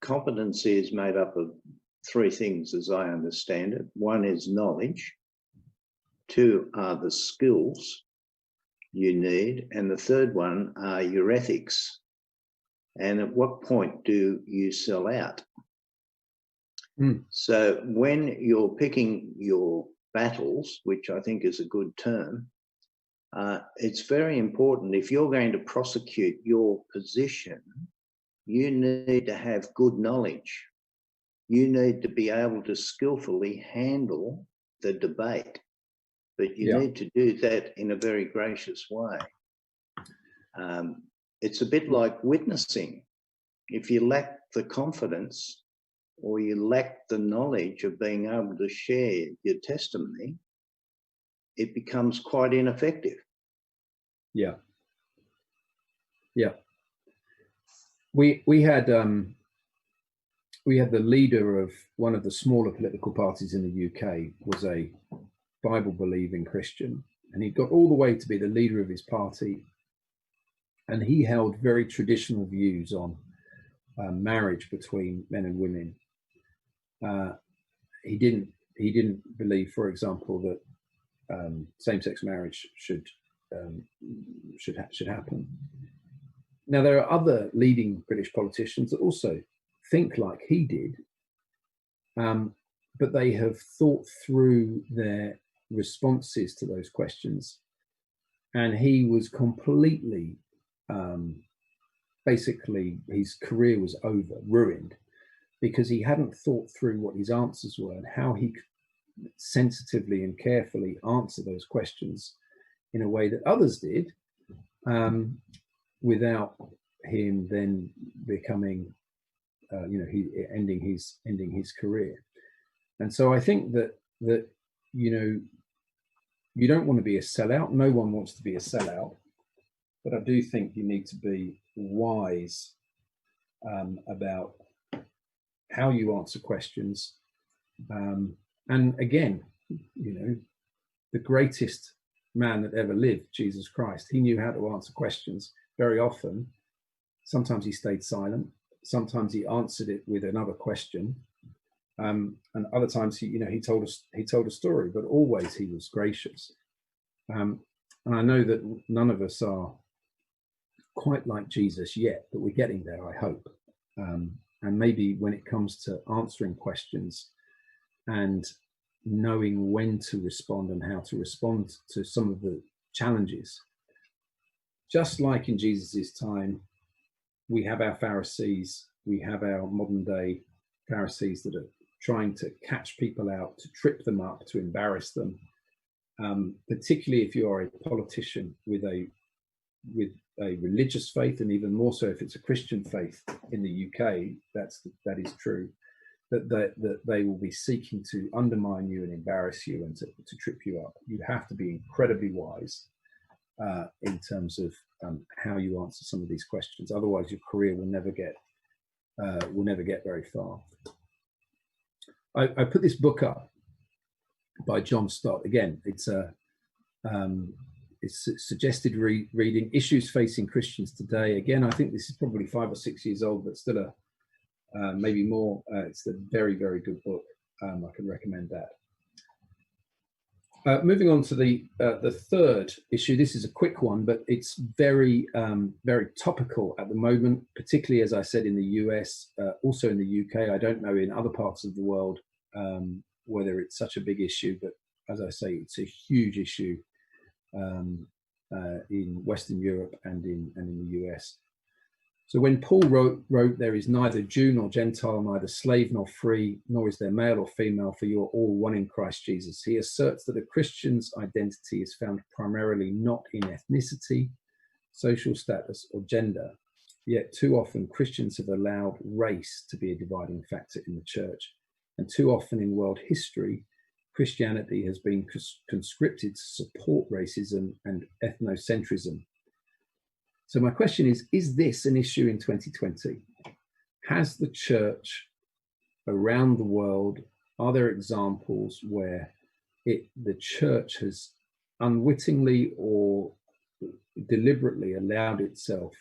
[SPEAKER 2] competency is made up of three things as I understand it. One is knowledge, two are the skills you need, and the third one are your ethics. And at what point do you sell out? So when you're picking your battles, which I think is a good term, it's very important. If you're going to prosecute your position, you need to have good knowledge. You need to be able to skillfully handle the debate, but you need to do that in a very gracious way. It's a bit like witnessing. If you lack the confidence or you lack the knowledge of being able to share your testimony, it becomes quite ineffective.
[SPEAKER 1] Yeah. We had the leader of one of the smaller political parties in the UK was a Bible-believing Christian, and he got all the way to be the leader of his party, and he held very traditional views on marriage between men and women. He didn't he didn't believe, for example, that same-sex marriage should happen. Now, there are other leading British politicians that also think like he did, but they have thought through their responses to those questions, and he was completely, basically, his career was over, ruined, because he hadn't thought through what his answers were and how he could sensitively and carefully answer those questions in a way that others did, without him then becoming, ending his career. And so I think that you don't want to be a sellout. No one wants to be a sellout, but I do think you need to be wise about how you answer questions. And again, the greatest man that ever lived, Jesus Christ, he knew how to answer questions very often. Sometimes he stayed silent. Sometimes he answered it with another question. And other times he told a story, but always he was gracious. And I know that none of us are quite like Jesus yet, but we're getting there, I hope. And maybe when it comes to answering questions and knowing when to respond and how to respond to some of the challenges, just like in Jesus's time, we have our Pharisees, we have our modern day Pharisees that are trying to catch people out, to trip them up, to embarrass them, particularly if you are a politician with a religious faith, and even more so if it's a Christian faith in the UK. That is true. That they will be seeking to undermine you and embarrass you and to trip you up. You have to be incredibly wise in terms of how you answer some of these questions. Otherwise, your career will never get very far. I put this book up by John Stott. Again, it's suggested reading, Issues Facing Christians Today. Again, I think this is probably 5 or 6 years old, but still maybe more. It's a very, very good book. I can recommend that. Moving on to the third issue. This is a quick one, but it's very, very topical at the moment, particularly, as I said, in the US, also in the UK. I don't know in other parts of the world whether it's such a big issue, but as I say, it's a huge issue in Western Europe and in the US. So when Paul wrote, there is neither Jew nor Gentile, neither slave nor free, nor is there male or female, for you are all one in Christ Jesus. He asserts that a Christian's identity is found primarily not in ethnicity, social status, or gender. Yet too often Christians have allowed race to be a dividing factor in the church. And too often in world history, Christianity has been conscripted to support racism and ethnocentrism. So my question is this an issue in 2020? Has the church around the world, are there examples where the church has unwittingly or deliberately allowed itself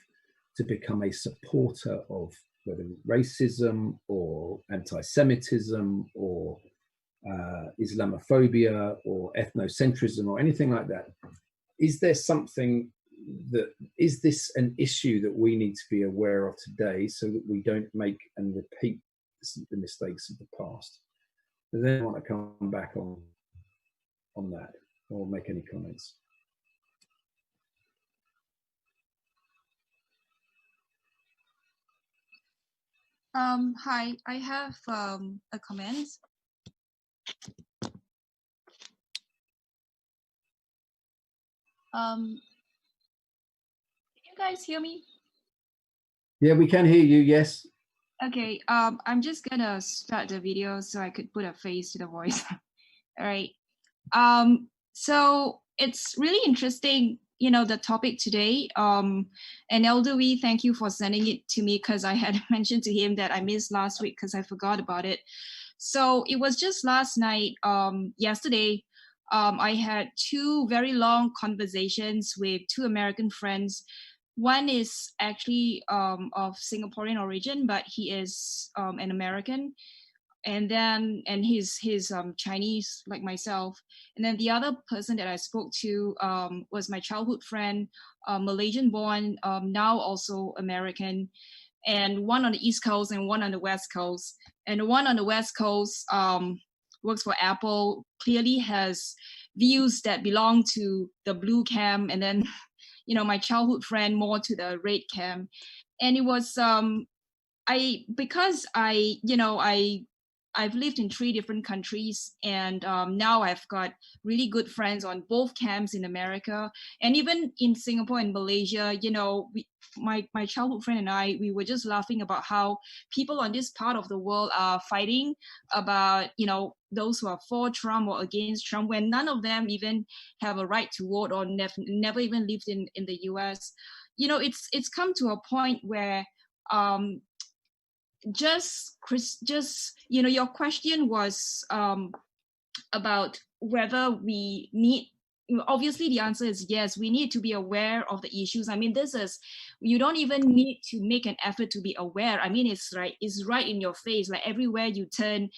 [SPEAKER 1] to become a supporter of whether racism or anti-Semitism or Islamophobia or ethnocentrism or anything like that? Is there something is this an issue that we need to be aware of today so that we don't make and repeat the mistakes of the past? Does anyone want to come back on that or make any comments?
[SPEAKER 6] Hi, I have a comment. Can you guys hear me?
[SPEAKER 1] Yeah, we can hear you, yes.
[SPEAKER 6] Okay, I'm just gonna start the video so I could put a face to the voice. All right. So it's really interesting, the topic today. And Elder Wee, thank you for sending it to me, because I had mentioned to him that I missed last week because I forgot about it. So it was just last night, yesterday, I had 2 very long conversations with 2 American friends. One is actually of Singaporean origin, but he is an American. and then he's Chinese like myself. And then the other person that I spoke to was my childhood friend, Malaysian born, now also American, and one on the East Coast and one on the West Coast. And the one on the West Coast works for Apple, clearly has views that belong to the blue camp, and then my childhood friend more to the red camp. And it was I've lived in 3 different countries, and now I've got really good friends on both camps in America, and even in Singapore and Malaysia. My childhood friend and I, we were just laughing about how people on this part of the world are fighting about those who are for Trump or against Trump, when none of them even have a right to vote or never even lived in the US. It's come to a point where your question was about whether we need, obviously the answer is yes, we need to be aware of the issues. I mean, you don't even need to make an effort to be aware. I mean, it's right in your face, like everywhere you turn,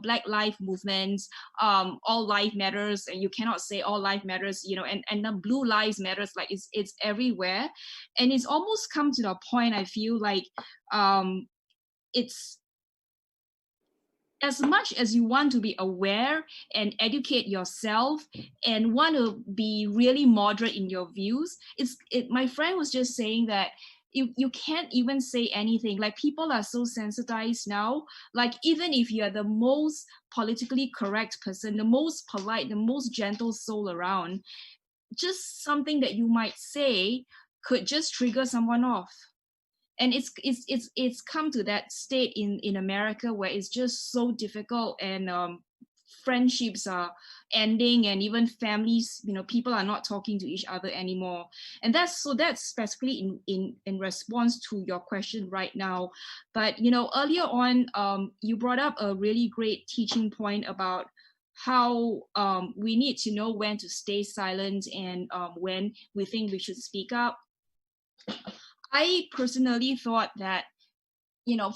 [SPEAKER 6] Black Lives movements, all life matters, and you cannot say all life matters, and the blue lives matters, like it's everywhere. And it's almost come to the point, I feel like, it's as much as you want to be aware and educate yourself and want to be really moderate in your views, my friend was just saying that you can't even say anything. Like, people are so sensitized now. Like, even if you're the most politically correct person, the most polite, the most gentle soul around, just something that you might say could just trigger someone off. And it's come to that state in America where it's just so difficult, and friendships are ending, and even families, people are not talking to each other anymore. And that's specifically in response to your question right now. But earlier on, you brought up a really great teaching point about how we need to know when to stay silent and when we think we should speak up. I personally thought that,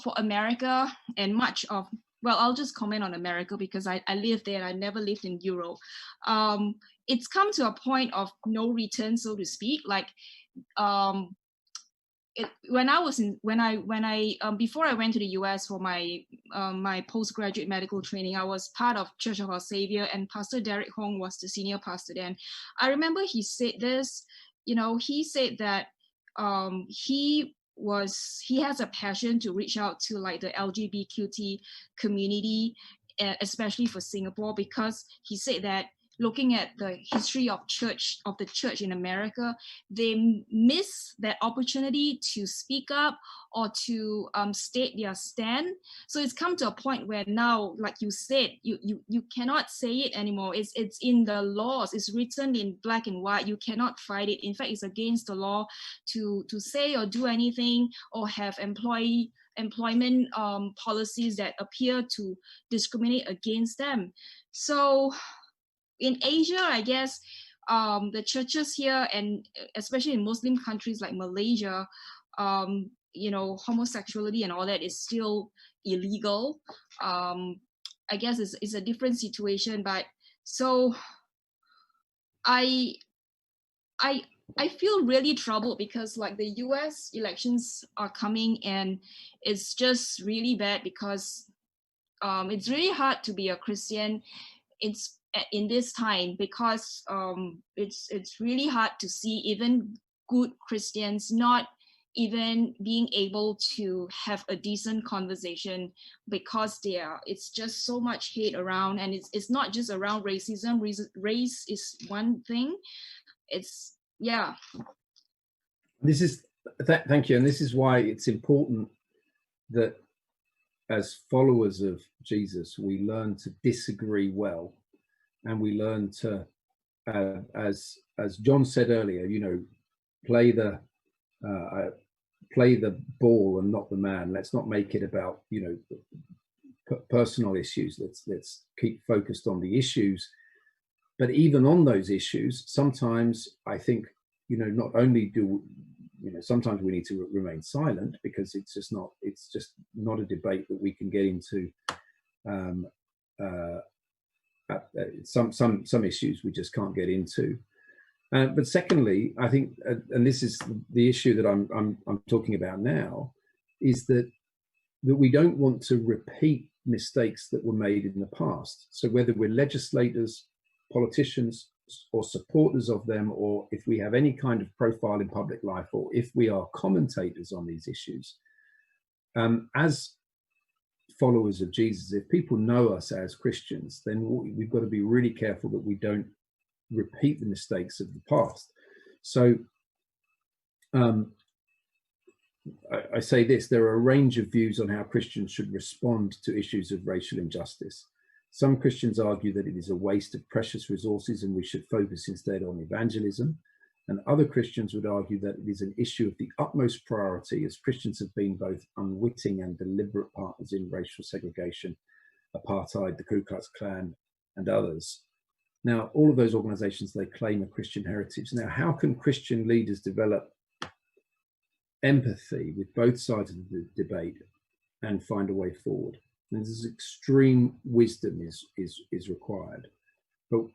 [SPEAKER 6] for America and I'll just comment on America because I lived there and I never lived in Europe. It's come to a point of no return, so to speak. Like, before I went to the US for my postgraduate medical training, I was part of Church of Our Savior, and Pastor Derek Hong was the senior pastor then. I remember he said this. He said that he has a passion to reach out to like the LGBTQ community, especially for Singapore, because he said that looking at the history of the church in America, they miss that opportunity to speak up or to state their stand. So it's come to a point where now, like you said, you cannot say it anymore. It's in the laws. It's written in black and white. You cannot fight it. In fact, it's against the law to say or do anything or have employment policies that appear to discriminate against them. So in Asia, I guess the churches here, and especially in Muslim countries like Malaysia, homosexuality and all that is still illegal. I guess it's a different situation, but so I feel really troubled because like the US elections are coming, and it's just really bad because it's really hard to be a Christian in this time, because it's really hard to see even good Christians not even being able to have a decent conversation, because it's just so much hate around, and it's not just around racism. Race is one thing.
[SPEAKER 1] Thank you, and this is why it's important that as followers of Jesus we learn to disagree well. And we learn to, as John said earlier, play the ball and not the man. Let's not make it about personal issues. Let's keep focused on the issues. But even on those issues, sometimes I think not only sometimes we need to remain silent because it's just not a debate that we can get into some issues we just can't get into. But secondly, I think, and this is the issue that I'm talking about now, is that we don't want to repeat mistakes that were made in the past. So whether we're legislators, politicians, or supporters of them, or if we have any kind of profile in public life, or if we are commentators on these issues, as followers of Jesus, if people know us as Christians, then we've got to be really careful that we don't repeat the mistakes of the past. So I say this: there are a range of views on how Christians should respond to issues of racial injustice. Some Christians argue that it is a waste of precious resources and we should focus instead on evangelism. And other Christians would argue that it is an issue of the utmost priority, as Christians have been both unwitting and deliberate partners in racial segregation, apartheid, the Ku Klux Klan, and others. Now, all of those organizations, they claim a Christian heritage. Now, how can Christian leaders develop empathy with both sides of the debate and find a way forward? And this extreme wisdom is required. But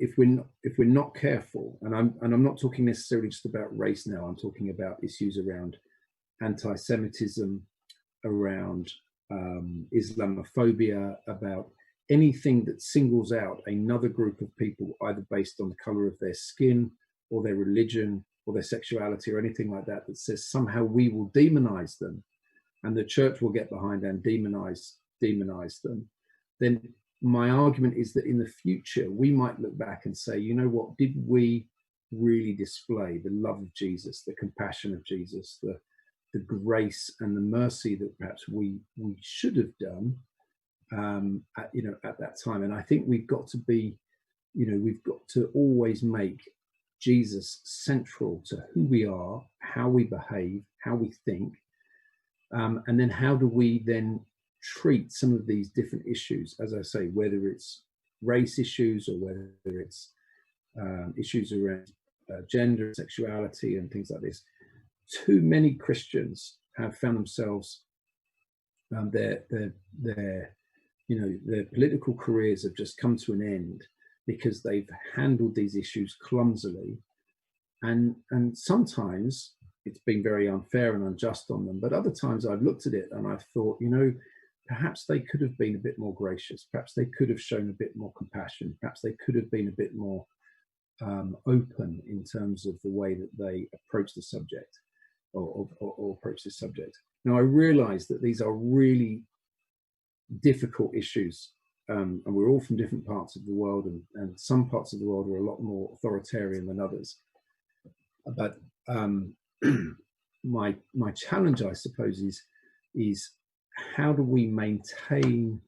[SPEAKER 1] if we're not careful, and I'm not talking necessarily just about race now, I'm talking about issues around anti-Semitism, around Islamophobia, about anything that singles out another group of people, either based on the color of their skin or their religion or their sexuality or anything like that, that says somehow we will demonize them and the church will get behind and demonize them, then my argument is that in the future, we might look back and say, you know what, did we really display the love of Jesus, the compassion of Jesus, the grace and the mercy that perhaps we should have done at that time? And I think we've got to be, we've got to always make Jesus central to who we are, how we behave, how we think, and then how do we then treat some of these different issues, as I say, whether it's race issues or whether it's issues around gender, sexuality, and things like this. Too many Christians have found themselves their political careers have just come to an end because they've handled these issues clumsily, and sometimes it's been very unfair and unjust on them. But other times I've looked at it and I've thought, perhaps they could have been a bit more gracious. Perhaps they could have shown a bit more compassion. Perhaps they could have been a bit more open in terms of the way that they approach the subject or approach this subject. Now, I realize that these are really difficult issues, and we're all from different parts of the world, and some parts of the world are a lot more authoritarian than others. But my challenge, I suppose, is how do we maintain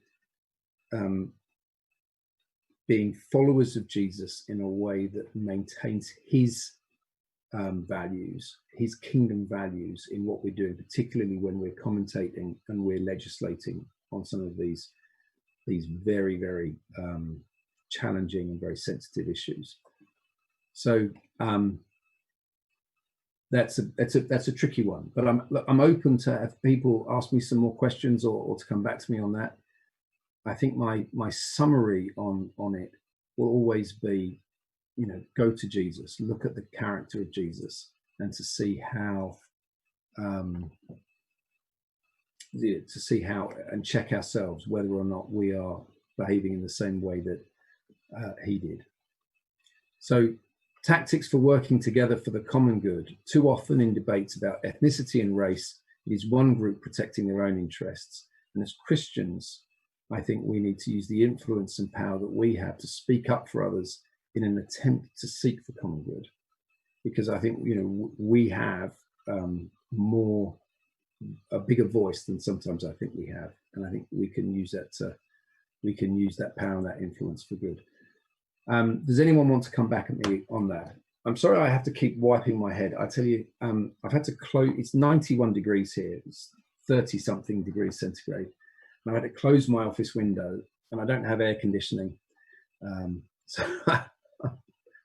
[SPEAKER 1] being followers of Jesus in a way that maintains his values, his kingdom values in what we're doing, particularly when we're commentating and we're legislating on some of these very, very challenging and very sensitive issues. So that's a tricky one, but I'm open to have people ask me some more questions or to come back to me on that. I think my summary on it will always be, go to Jesus, look at the character of Jesus, and to see how and check ourselves whether or not we are behaving in the same way that he did. So, tactics for working together for the common good. Too often in debates about ethnicity and race, it is one group protecting their own interests. And as Christians, I think we need to use the influence and power that we have to speak up for others in an attempt to seek the common good. Because I think, we have a bigger voice than sometimes I think we have. And I think we can use that power and that influence for good. Does anyone want to come back at me on that? I'm sorry I have to keep wiping my head. I tell you, I've had to close, it's 91 degrees here, it's 30 something degrees centigrade. And I had to close my office window and I don't have air conditioning. So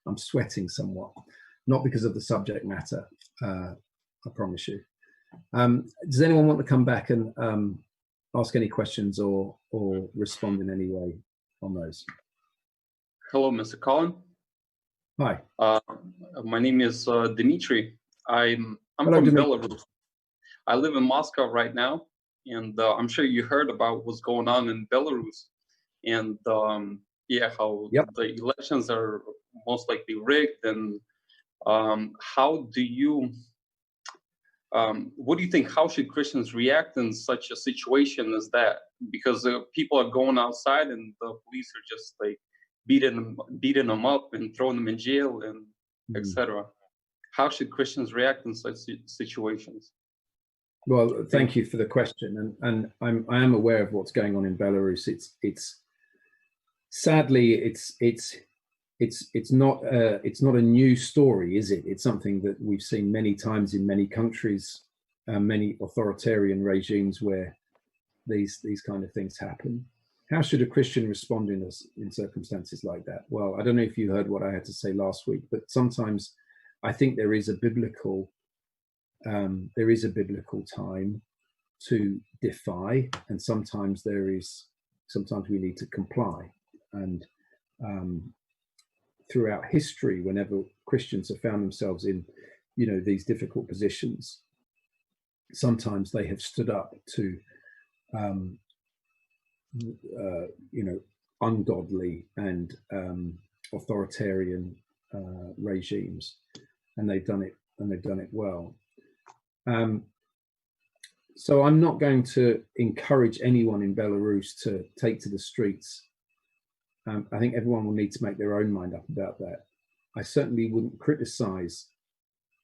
[SPEAKER 1] I'm sweating somewhat, not because of the subject matter, I promise you. Does anyone want to come back and ask any questions or respond in any way on those.
[SPEAKER 7] Hello, Mr. Colin.
[SPEAKER 1] Hi.
[SPEAKER 7] My name is Dmitry. I'm
[SPEAKER 1] Hello,
[SPEAKER 7] from
[SPEAKER 1] Dmitry.
[SPEAKER 7] Belarus. I live in Moscow right now, and I'm sure you heard about what's going on in Belarus, and yeah, how
[SPEAKER 1] Yep.
[SPEAKER 7] the elections are most likely rigged. And how do you, what do you think? How should Christians react in such a situation as that? Because people are going outside, and the police are just like beating them up and throwing them in jail and etc. How should Christians react in such situations?
[SPEAKER 1] Well, thank you for the question, and I am aware of what's going on in Belarus. It's sadly it's not a new story, is it? It's something that we've seen many times in many countries, many authoritarian regimes where these kind of things happen. How should a Christian respond in circumstances like that? Well, I don't know if you heard what I had to say last week, but sometimes I think there is a biblical time to defy, and sometimes we need to comply. And throughout history, whenever Christians have found themselves in, these difficult positions, sometimes they have stood up to ungodly and authoritarian regimes, and they've done it well. So I'm not going to encourage anyone in Belarus to take to the streets. I think everyone will need to make their own mind up about that. I certainly wouldn't criticize.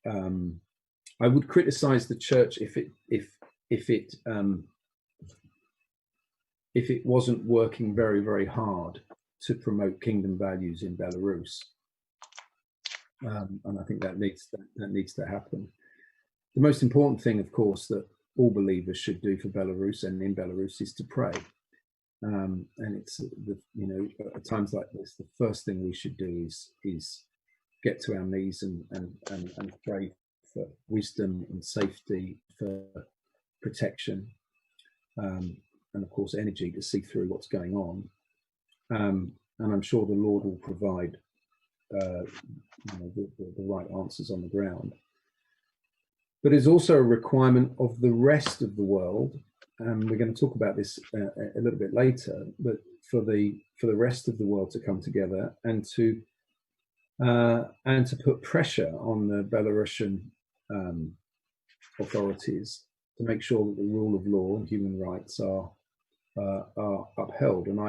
[SPEAKER 1] I would criticize the church if it wasn't working very, very hard to promote kingdom values in Belarus, and I think that needs to happen. The most important thing, of course, that all believers should do for Belarus and in Belarus is to pray. And it's at times like this, the first thing we should do is get to our knees and pray for wisdom and safety, for protection, and of course energy to see through what's going on. And I'm sure the Lord will provide the right answers on the ground. But it's also a requirement of the rest of the world, and we're going to talk about this a little bit later, but for the rest of the world to come together and to put pressure on the Belarusian authorities to make sure that the rule of law and human rights are upheld. And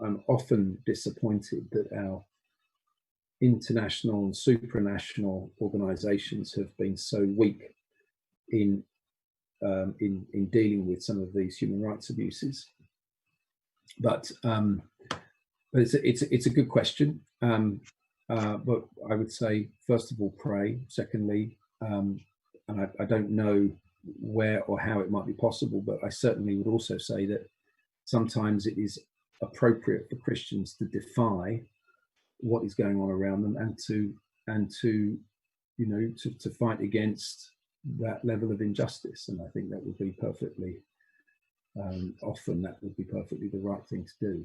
[SPEAKER 1] I'm often disappointed that our international and supranational organizations have been so weak in dealing with some of these human rights abuses. But it's a good question. But I would say, first of all, pray. Secondly, and I don't know where or how it might be possible, but I certainly would also say that sometimes it is appropriate for Christians to defy what is going on around them and to fight against that level of injustice. And I think that would be perfectly often that would be perfectly the right thing to do.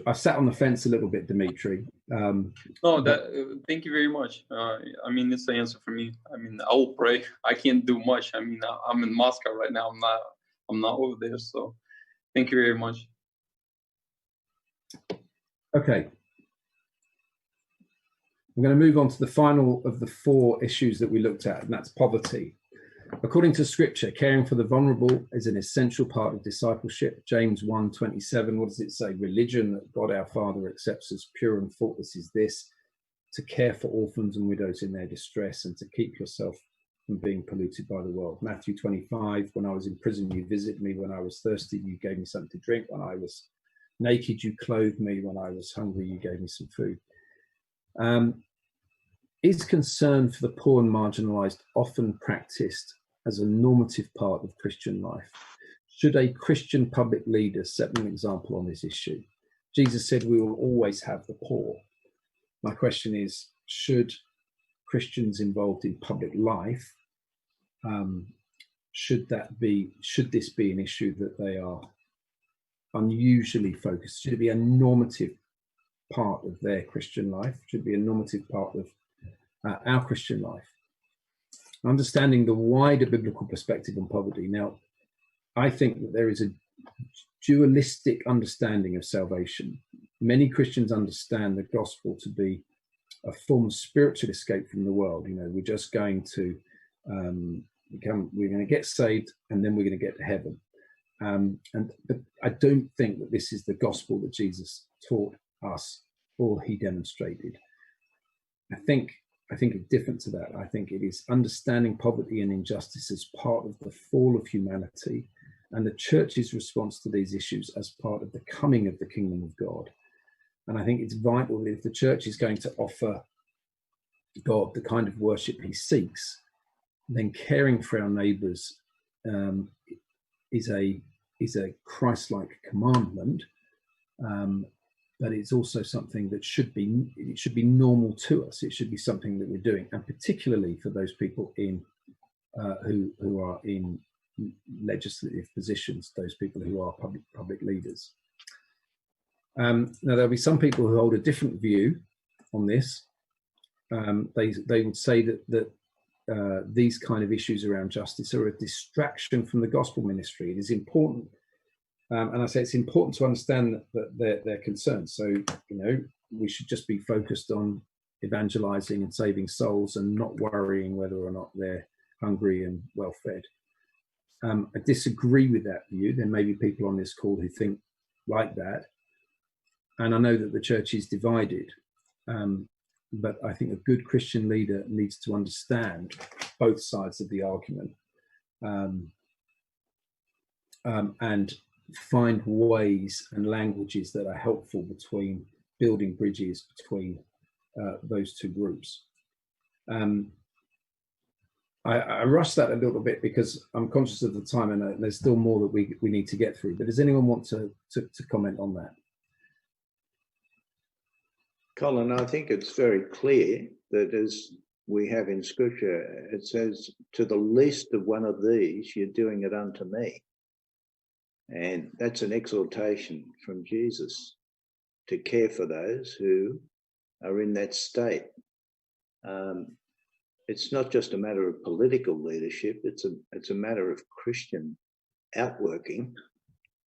[SPEAKER 1] I've sat on the fence a little bit, Dmitry.
[SPEAKER 7] Thank you very much. I mean, it's the answer for me. I mean, I will pray. I can't do much. I mean, I'm in Moscow right now. I'm not over there. So thank you very much.
[SPEAKER 1] Okay. I'm going to move on to the final of the 4 issues that we looked at, and that's poverty. According to Scripture, caring for the vulnerable is an essential part of discipleship. James 1:27, what does it say? Religion that God our Father accepts as pure and faultless is this, to care for orphans and widows in their distress and to keep yourself from being polluted by the world. Matthew 25, when I was in prison, you visited me. When I was thirsty, you gave me something to drink. When I was naked, you clothed me. When I was hungry, you gave me some food. Is concern for the poor and marginalized often practiced as a normative part of Christian life? Should a Christian public leader set an example on this issue? Jesus said we will always have the poor. My question is, should Christians involved in public life should this be an issue that they are unusually focused? Should it be a normative part of their Christian life? Should it be a normative part of our Christian life? Understanding the wider biblical perspective on poverty. Now, I think that there is a dualistic understanding of salvation. Many Christians understand the gospel to be a form of spiritual escape from the world. You know, we're just going to we're going to get saved, and then we're going to get to heaven. But I don't think that this is the gospel that Jesus taught us or he demonstrated. I think it's different to that. I think it is understanding poverty and injustice as part of the fall of humanity and the church's response to these issues as part of the coming of the kingdom of God. And I think it's vital that if the church is going to offer God the kind of worship he seeks, then caring for our neighbours is a Christ-like commandment, but it's also something that should be normal to us. It should be something that we're doing, and particularly for those people in who are in legislative positions, those people who are public leaders. Now there'll be some people who hold a different view on this. They would say that these kind of issues around justice are a distraction from the gospel ministry. It is important, and I say it's important to understand that their concerns. So, you know, we should just be focused on evangelizing and saving souls and not worrying whether or not they're hungry and well fed. I disagree with that view. There may be people on this call who think like that, and I know that the church is divided. But I think a good Christian leader needs to understand both sides of the argument, and find ways and languages that are helpful between building bridges between those two groups. I rushed that a little bit because I'm conscious of the time, and there's still more that we need to get through. But does anyone want to comment on that?
[SPEAKER 2] Colin, I think it's very clear that as we have in Scripture, it says, to the least of one of these, you're doing it unto me. And that's an exhortation from Jesus to care for those who are in that state. It's not just a matter of political leadership, it's a matter of Christian outworking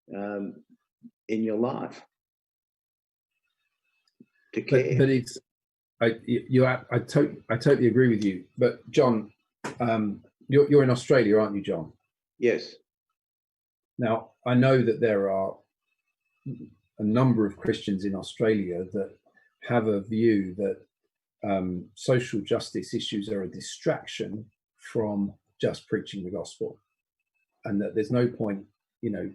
[SPEAKER 2] in your life. To care. But
[SPEAKER 1] it's I totally agree with you. But John, you're in Australia, aren't you, John?
[SPEAKER 2] Yes.
[SPEAKER 1] Now I know that there are a number of Christians in Australia that have a view that social justice issues are a distraction from just preaching the gospel, and that there's no point, you know,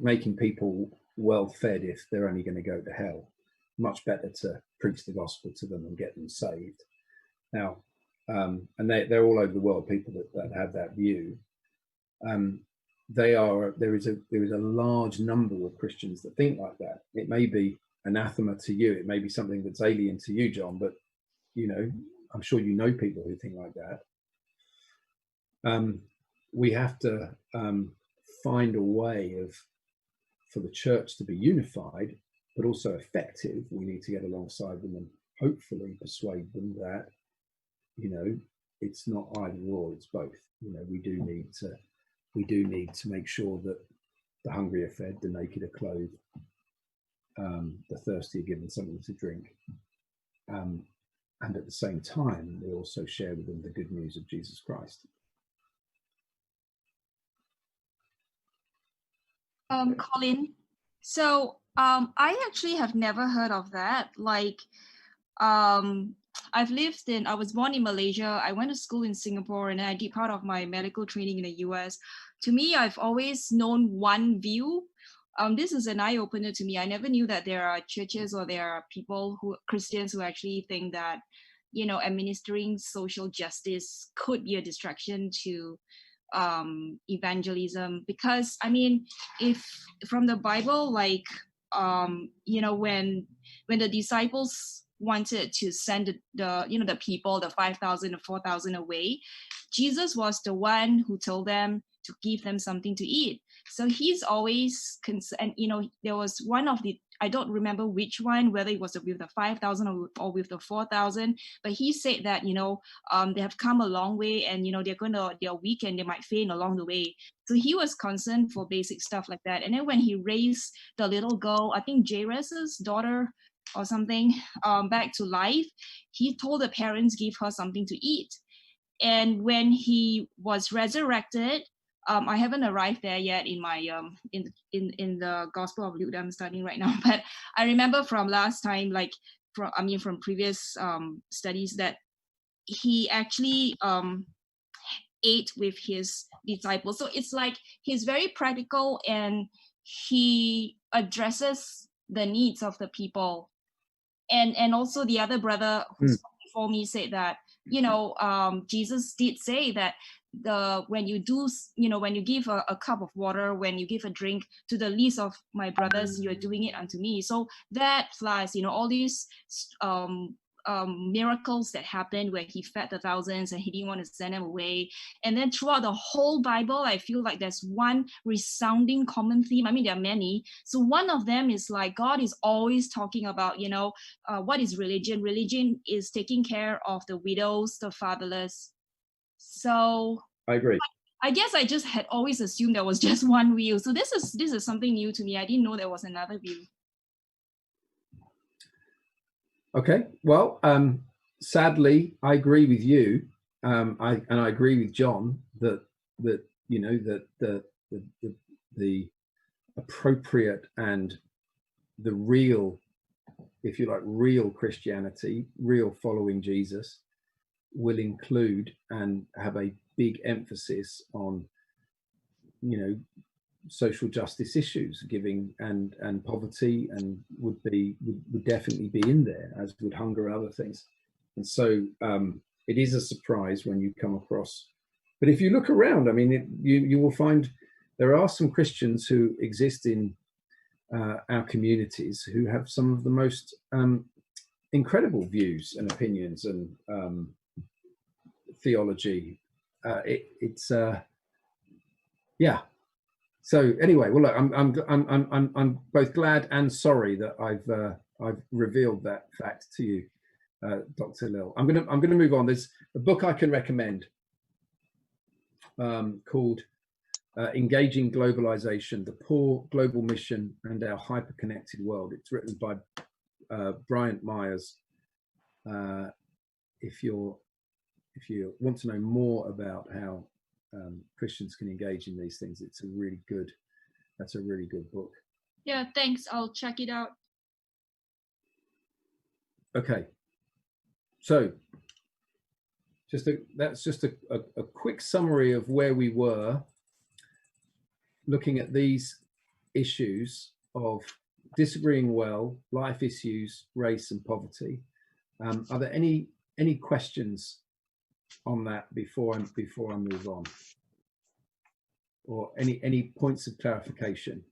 [SPEAKER 1] making people well fed if they're only going to go to hell. Much better to preach the gospel to them and get them saved. Now, and they're all over the world, people that have that view. There is a large number of Christians that think like that. It may be anathema to you, it may be something that's alien to you, John, but you know, I'm sure you know people who think like that. We have to find a way for the church to be unified, but also effective. We need to get alongside them and hopefully persuade them that, you know, it's not either or, it's both. You know, we do need to make sure that the hungry are fed, the naked are clothed, the thirsty are given something to drink, and at the same time we also share with them the good news of Jesus Christ.
[SPEAKER 6] Colin, so I actually have never heard of that. Like, I was born in Malaysia. I went to school in Singapore, and I did part of my medical training in the US. To me, I've always known one view. This is an eye-opener to me. I never knew that there are churches or there are Christians who actually think that, you know, administering social justice could be a distraction to evangelism. Because I mean, if from the Bible, like, you know, when the disciples wanted to send the people, the 5,000 or 4,000 away, Jesus was the one who told them to give them something to eat. So he's always concerned. You know, there was one of the, I don't remember which one, whether it was with the 5,000 or with the 4,000, but he said that, you know, they have come a long way, and, you know, they're weak and they might faint along the way. So he was concerned for basic stuff like that. And then when he raised the little girl, I think Jairus's daughter or something, back to life, he told the parents, give her something to eat. And when he was resurrected, I haven't arrived there yet in my in the Gospel of Luke that I'm studying right now, but I remember from last time, like from previous studies, that he actually ate with his disciples. So it's like he's very practical, and he addresses the needs of the people. And also the other brother who spoke before me said that, you know, Jesus did say that when you give a cup of water, when you give a drink to the least of my brothers, you're doing it unto me. So that plus, you know, all these miracles that happened where he fed the thousands and he didn't want to send them away. And then throughout the whole Bible, I feel like there's one resounding common theme. I mean, there are many. So one of them is like God is always talking about, you know, what is religion? Religion is taking care of the widows, the fatherless. So
[SPEAKER 1] I agree.
[SPEAKER 6] I guess I just had always assumed there was just one view. So this is something new to me. I didn't know there was another view.
[SPEAKER 1] Okay, well, sadly, I agree with you, I agree with John that you know that the appropriate and the real, if you like, real Christianity, real following Jesus, will include and have a big emphasis on, you know, social justice issues, giving and poverty, and would definitely be in there, as would hunger and other things. And so it is a surprise when you come across, but if you look around, I mean, you will find there are some Christians who exist in our communities who have some of the most incredible views and opinions and theology. Yeah. So anyway, well, look, I'm both glad and sorry that I've revealed that fact to you, Dr. Lil. I'm gonna move on. There's a book I can recommend called Engaging Globalization: The Poor, Global Mission, and Our Hyper-Connected World. It's written by Bryant Myers. If you want to know more about how Christians can engage in these things, that's a really good book.
[SPEAKER 6] Yeah, thanks. I'll check it out.
[SPEAKER 1] Okay, so that's just a quick summary of where we were looking at these issues of disagreeing well, life issues, race and poverty. Are there any questions on that before I move on, or any points of clarification?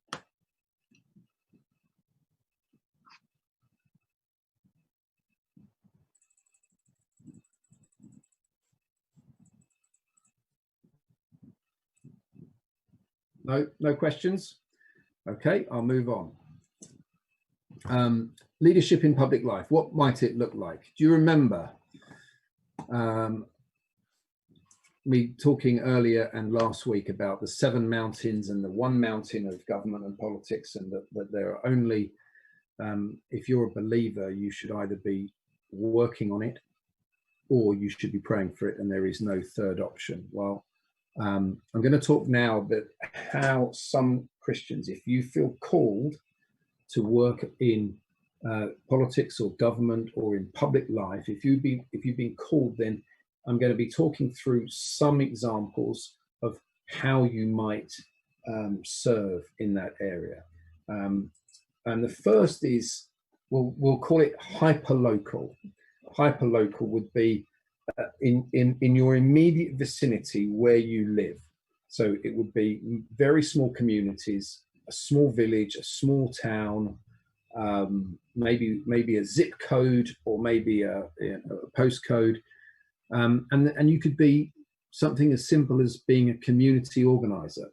[SPEAKER 1] No questions. Okay, I'll move on. Leadership in public life, what might it look like? Do you remember me talking earlier and last week about the 7 mountains and the 1 mountain of government and politics, and that there are only, if you're a believer, you should either be working on it or you should be praying for it, and there is no third option. Well, I'm going to talk now about how some Christians, if you feel called to work in politics or government or in public life, if you've been called, then I'm going to be talking through some examples of how you might serve in that area. And the first is, we'll call it hyperlocal. Hyperlocal would be in your immediate vicinity where you live. So it would be very small communities, a small village, a small town, maybe a zip code, or maybe a postcode. And you could be something as simple as being a community organizer,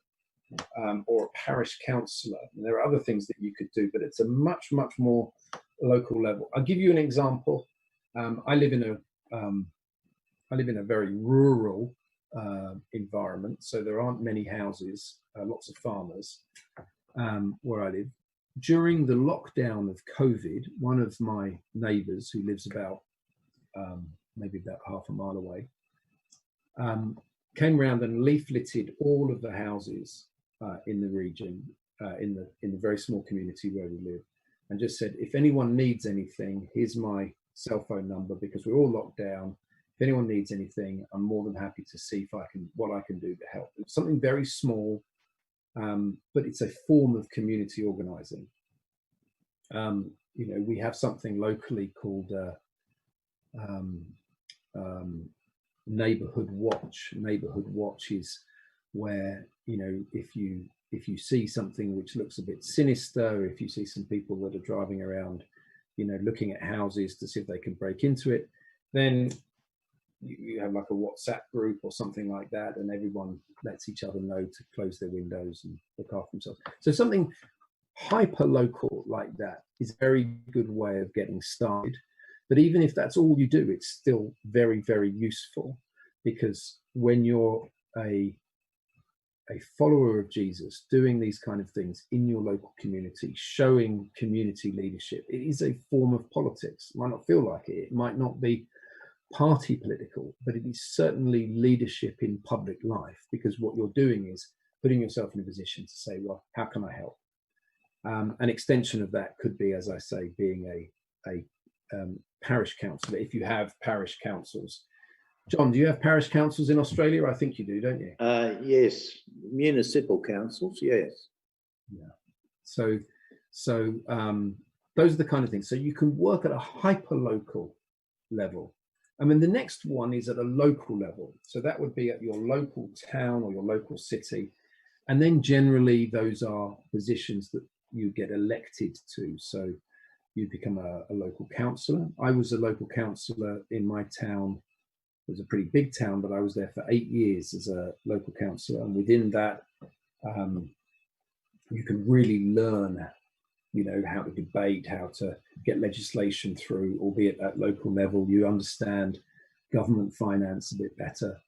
[SPEAKER 1] or a parish councillor. And there are other things that you could do, but it's a much, much more local level. I'll give you an example. I live in a very rural environment, so there aren't many houses, lots of farmers where I live. During the lockdown of COVID, one of my neighbours, who lives about maybe about half a mile away, came round and leafleted all of the houses in the region, in the very small community where we live, and just said, if anyone needs anything, here's my cell phone number, because we're all locked down. If anyone needs anything, I'm more than happy to see what I can do to help. It's something very small, but it's a form of community organising. We have something locally called Neighbourhood Watch. Neighbourhood Watch is where, if you see something which looks a bit sinister, if you see some people that are driving around, looking at houses to see if they can break into it, then you have like a WhatsApp group or something like that, and everyone lets each other know to close their windows and look after themselves. So something hyper local like that is a very good way of getting started. But even if that's all you do, it's still very, very useful, because when you're a follower of Jesus, doing these kind of things in your local community, showing community leadership, it is a form of politics. It might not feel like it, it might not be party political, but it is certainly leadership in public life, because what you're doing is putting yourself in a position to say, well, how can I help? An extension of that could be, as I say, being a parish councillor, if you have parish councils. John, do you have parish councils in Australia? I think you do, don't you?
[SPEAKER 2] Yes, municipal councils, yes.
[SPEAKER 1] Yeah. So those are the kind of things. So you can work at a hyper-local level. I mean, the next one is at a local level. So that would be at your local town or your local city. And then generally those are positions that you get elected to. So you become a local councillor. I was a local councillor in my town. It was a pretty big town, but I was there for 8 years as a local councillor. And within that, you can really learn, how to debate, how to get legislation through, albeit at local level. You understand government finance a bit better.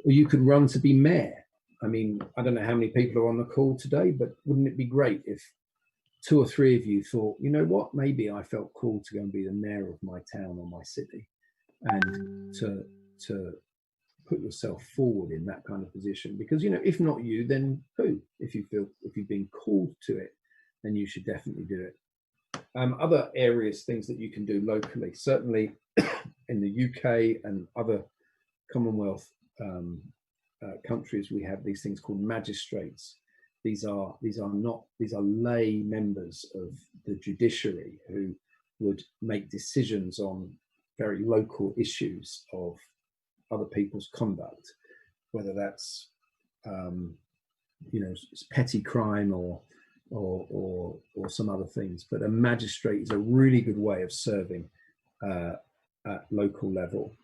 [SPEAKER 1] Or you could run to be mayor. I mean, I don't know how many people are on the call today, but wouldn't it be great if 2 or 3 of you thought, you know what, maybe I felt called to go and be the mayor of my town or my city, and to put yourself forward in that kind of position? Because, if not you, then who? If you've been called to it, then you should definitely do it. Other areas, things that you can do locally, certainly in the UK and other Commonwealth countries, we have these things called magistrates. These are lay members of the judiciary who would make decisions on very local issues of other people's conduct, whether that's petty crime or some other things. But a magistrate is a really good way of serving at local level.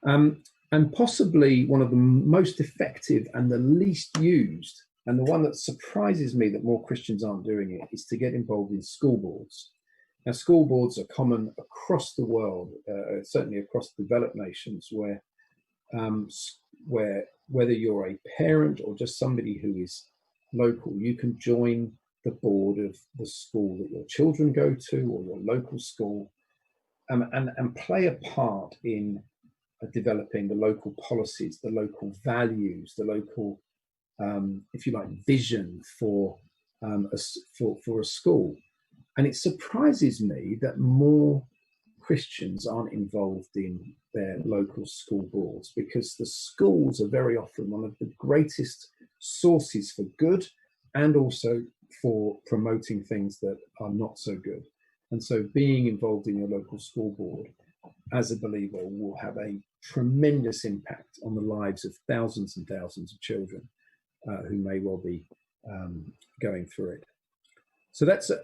[SPEAKER 1] And possibly one of the most effective and the least used, and the one that surprises me that more Christians aren't doing it, is to get involved in school boards. Now, school boards are common across the world, certainly across developed nations, where whether you're a parent or just somebody who is local, you can join the board of the school that your children go to, or your local school, and play a part in developing the local policies, the local values, the local, if you like, vision for a school. And it surprises me that more Christians aren't involved in their local school boards, because the schools are very often one of the greatest sources for good and also for promoting things that are not so good. And so being involved in your local school board as a believer will have a tremendous impact on the lives of thousands and thousands of children who may well be going through it. So that's it.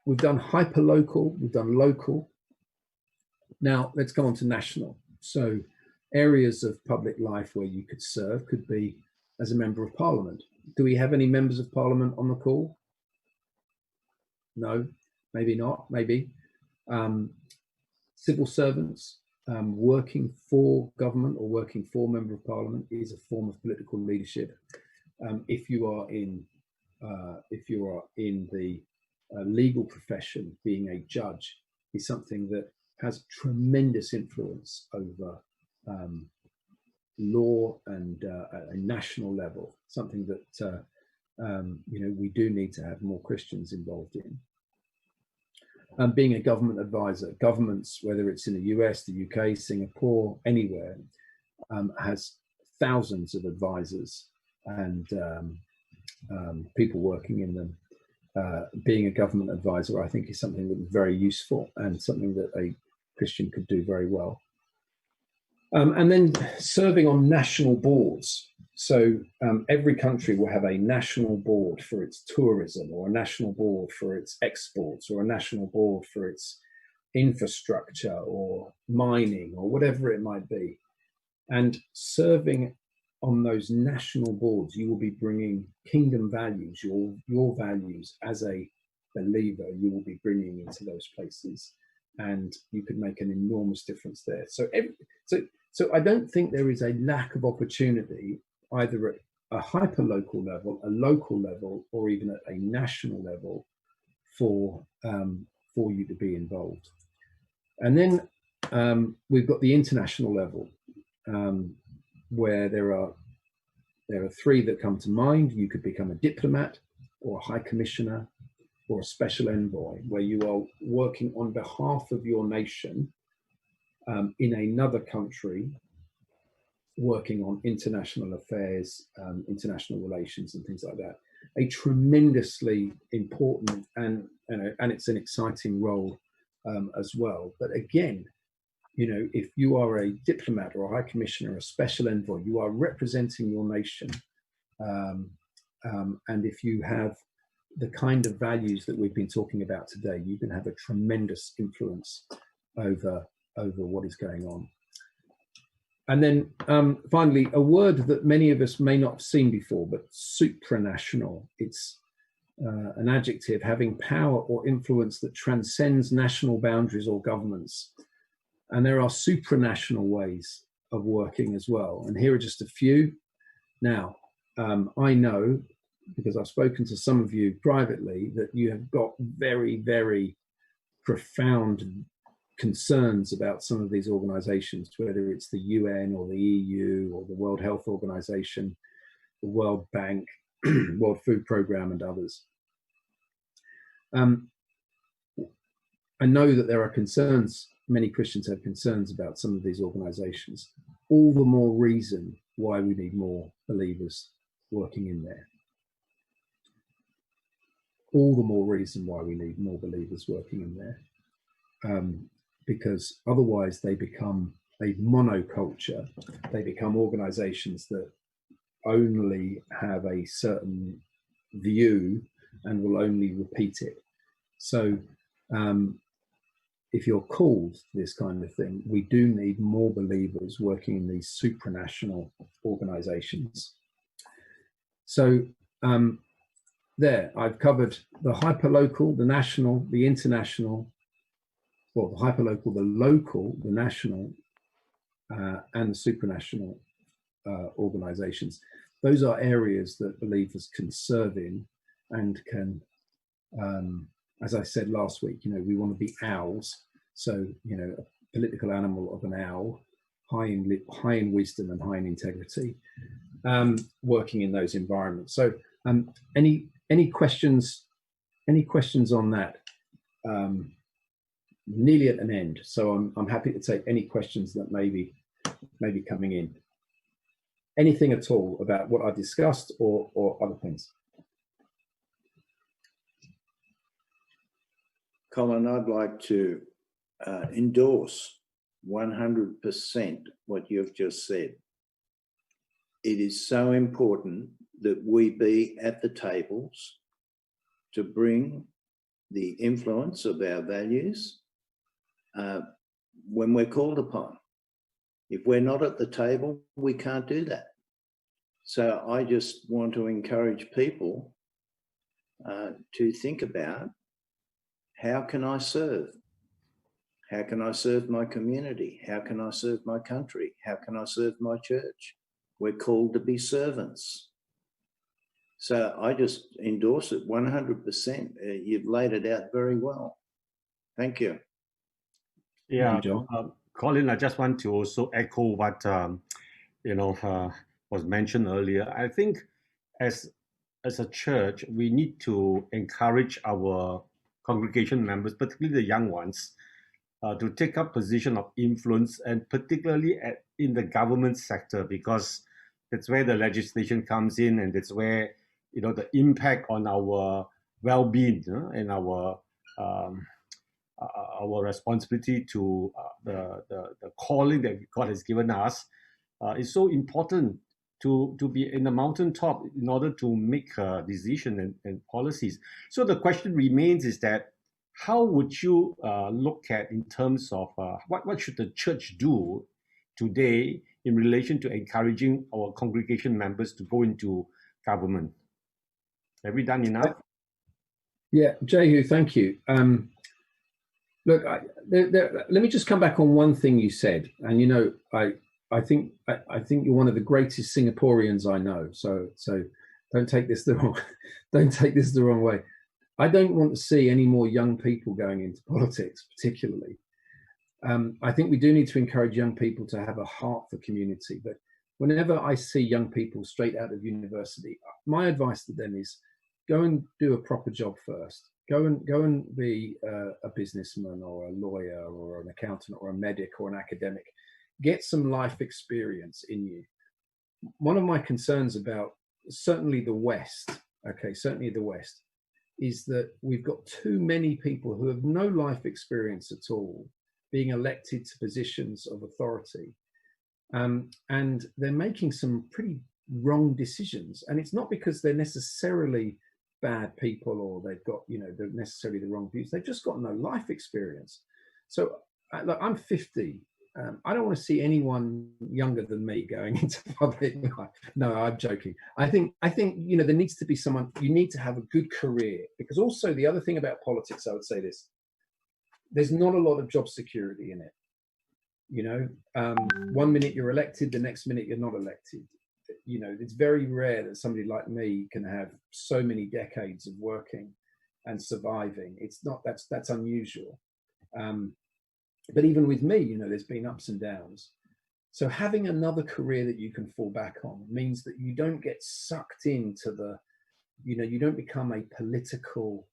[SPEAKER 1] We've done hyper-local, we've done local. Now let's go on to national. So areas of public life where you could serve could be as a member of parliament. Do we have any members of parliament on the call? No, maybe not, maybe. Civil servants, working for government or working for member of parliament is a form of political leadership. If you are in the legal profession, being a judge is something that has tremendous influence over law and a national level, something that we do need to have more Christians involved in. Being a government advisor, governments, whether it's in the US, the UK, Singapore, anywhere, has thousands of advisors and people working in them. Being a government advisor, I think, is something that is very useful and something that a Christian could do very well. And then serving on national boards. So every country will have a national board for its tourism, or a national board for its exports, or a national board for its infrastructure or mining or whatever it might be. And serving on those national boards, you will be bringing kingdom values, your values as a believer, you will be bringing into those places, and you could make an enormous difference there. So I don't think there is a lack of opportunity either at a hyper-local level, a local level, or even at a national level for you to be involved. And then we've got the international level, where there are three that come to mind. You could become a diplomat or a high commissioner or a special envoy, where you are working on behalf of your nation in another country, working on international affairs, international relations and things like that. A tremendously important and it's an exciting role as well. But again, if you are a diplomat or a high commissioner, a special envoy, you are representing your nation. And if you have the kind of values that we've been talking about today, you can have a tremendous influence over what is going on. And then finally, a word that many of us may not have seen before, but supranational. It's an adjective having power or influence that transcends national boundaries or governments. And there are supranational ways of working as well. And here are just a few. Now, I know, because I've spoken to some of you privately, that you have got very, very profound concerns about some of these organizations, whether it's the UN or the EU or the World Health Organization, the World Bank, World Food Programme and others. I know that there are concerns, many Christians have concerns about some of these organizations. All the more reason why we need more believers working in there. All the more reason why we need more believers working in there. Because otherwise they become a monoculture. They become organizations that only have a certain view and will only repeat it. So if you're called to this kind of thing, we do need more believers working in these supranational organizations. So there, I've covered the hyperlocal, the national, the international, well, the hyperlocal, the local, the national, and the supranational organizations. Those are areas that believers can serve in and can, as I said last week, we want to be owls. So, a political animal of an owl, high in wisdom and high in integrity, working in those environments. So, any questions? Any questions on that? Nearly at an end, so I'm happy to take any questions that may be coming in. Anything at all about what I discussed or other things?
[SPEAKER 2] Colin, I'd like to endorse 100% what you've just said. It is so important that we be at the tables to bring the influence of our values when we're called upon. If we're not at the table, we can't do that. So I just want to encourage people to think about, how can I serve? How can I serve my community? How can I serve my country? How can I serve my church? We're called to be servants. So I just endorse it 100%. You've laid it out very well. Thank you.
[SPEAKER 4] Yeah,
[SPEAKER 1] Thank you,
[SPEAKER 4] Colin, I just want to also echo what was mentioned earlier. I think as a church, we need to encourage our congregation members, particularly the young ones, to take up position of influence, and particularly in the government sector, because that's where the legislation comes in, and that's where the impact on our well-being, and our responsibility to the calling that God has given us is so important to be in the mountaintop in order to make decisions and policies. So the question remains is that, how would you look at in terms of what should the church do today in relation to encouraging our congregation members to go into government? Have we done enough?
[SPEAKER 1] Yeah, Jehu, thank you. Look, let me just come back on one thing you said, and I think you're one of the greatest Singaporeans I know. So don't take this the wrong way. I don't want to see any more young people going into politics, particularly. I think we do need to encourage young people to have a heart for community. But whenever I see young people straight out of university, my advice to them is, go and do a proper job first. Go and be a businessman or a lawyer or an accountant or a medic or an academic. Get some life experience in you. One of my concerns about certainly the West, is that we've got too many people who have no life experience at all being elected to positions of authority. And they're making some pretty wrong decisions. And it's not because they're necessarily bad people or they've got, they're necessarily the wrong views. They've just got no life experience. So look, I'm 50. I don't want to see anyone younger than me going into public life. No, I'm joking. I think there needs to be someone. You need to have a good career, because also the other thing about politics, I would say this: there's not a lot of job security in it. 1 minute you're elected, the next minute you're not elected. It's very rare that somebody like me can have so many decades of working and surviving. That's unusual. But even with me, there's been ups and downs. So having another career that you can fall back on means that you don't get sucked into you don't become a political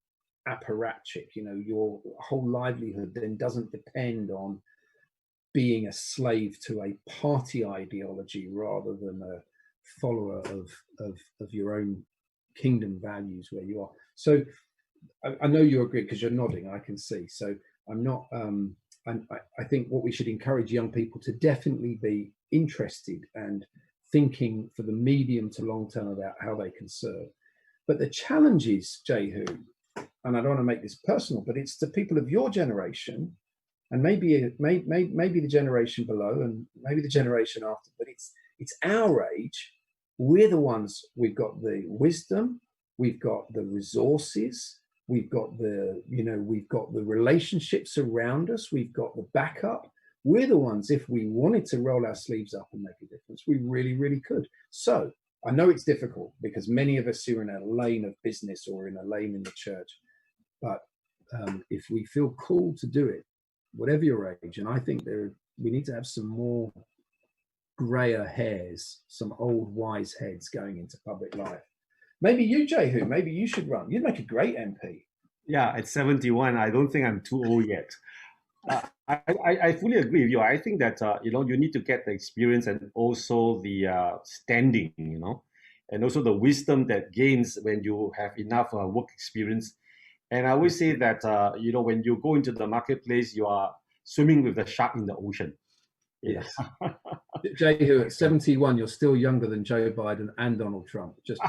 [SPEAKER 1] apparatchik. Your whole livelihood then doesn't depend on being a slave to a party ideology rather than a follower of your own kingdom values where you are. So I know you agree, because you're nodding, I can see. So I'm not, I think what we should encourage young people to definitely be interested and thinking for the medium to long term about how they can serve. But the challenge is, Jehu, and I don't want to make this personal, but it's to people of your generation, and maybe the generation below, and maybe the generation after, but it's our age. We're the ones, we've got the wisdom, we've got the resources, we've got the relationships around us, we've got the backup. We're the ones, if we wanted to roll our sleeves up and make a difference, we really, really could. So I know it's difficult, because many of us are in a lane of business or in a lane in the church, but if we feel called to do it, whatever your age, and I think we need to have some more grayer hairs, some old wise heads going into public life. Maybe you, Jehu, maybe you should run. You'd make a great MP.
[SPEAKER 4] Yeah, at 71, I don't think I'm too old yet. I fully agree with you. I think that you need to get the experience and also the standing, and also the wisdom that gains when you have enough work experience. And I always say that when you go into the marketplace, you are swimming with the shark in the ocean.
[SPEAKER 1] Yes. Jehu, at 71, you're still younger than Joe Biden and Donald Trump. Just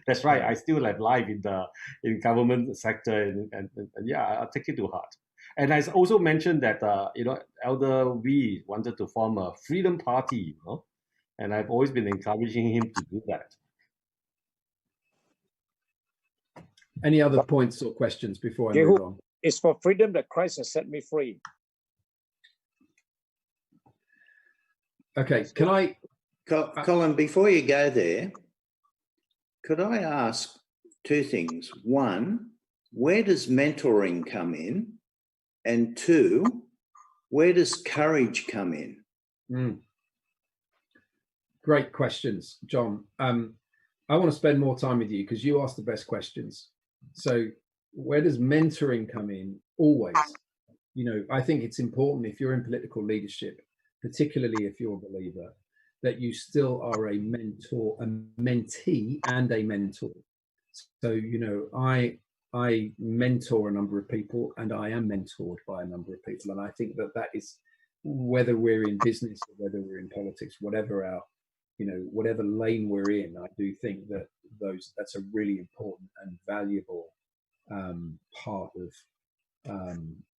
[SPEAKER 4] that's right. I still have life in government sector, and yeah, I'll take it to heart. And I also mentioned that Elder V wanted to form a freedom party, and I've always been encouraging him to do that.
[SPEAKER 1] Any other points or questions before I move on?
[SPEAKER 3] It's for freedom that Christ has set me free.
[SPEAKER 1] Okay, can I...
[SPEAKER 2] Colin, before you go there, could I ask two things? One, where does mentoring come in? And two, where does courage come in?
[SPEAKER 1] Great questions, John. I want to spend more time with you because you asked the best questions. So where does mentoring come in? Always. I think it's important if you're in political leadership, particularly if you're a believer, that you still are a mentor, a mentee and a mentor. So, I mentor a number of people and I am mentored by a number of people. And I think that is, whether we're in business or whether we're in politics, whatever whatever lane we're in, I do think that that's a really important and valuable part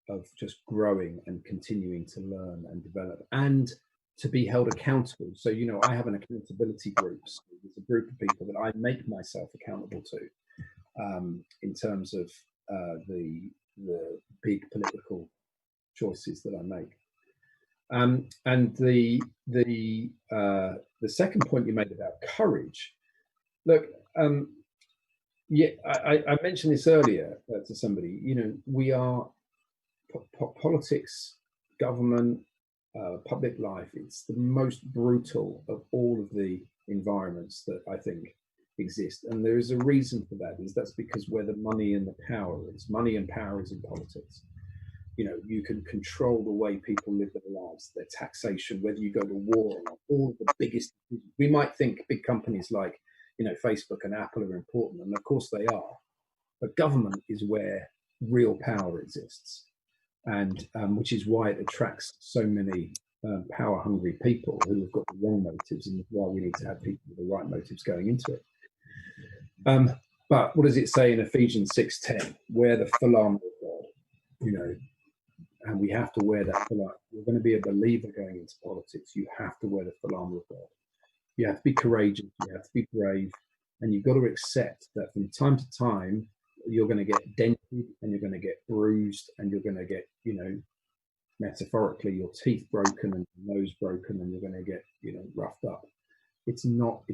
[SPEAKER 1] of just growing and continuing to learn and develop and to be held accountable. So, I have an accountability group. So there's a group of people that I make myself accountable to in terms of the big political choices that I make. And the second point you made about courage, look, I mentioned this earlier to somebody. We are politics, government, public life. It's the most brutal of all of the environments that I think exist, and there is a reason for that. That's because where the money and the power is. Money and power is in politics. You can control the way people live their lives, their taxation, whether you go to war or not. All of the biggest, we might think big companies like, Facebook and Apple are important, and of course they are. But government is where real power exists, and which is why it attracts so many power-hungry people who have got the wrong motives, and why we need to have people with the right motives going into it. But what does it say in Ephesians 6:10? Wear the full armor of God, and we have to wear that full armor. You're going to be a believer going into politics. You have to wear the full armor of God. You have to be courageous. You have to be brave, and you've got to accept that from time to time you're going to get dented, and you're going to get bruised, and you're going to get, metaphorically, your teeth broken and your nose broken, and you're going to get, roughed up. It's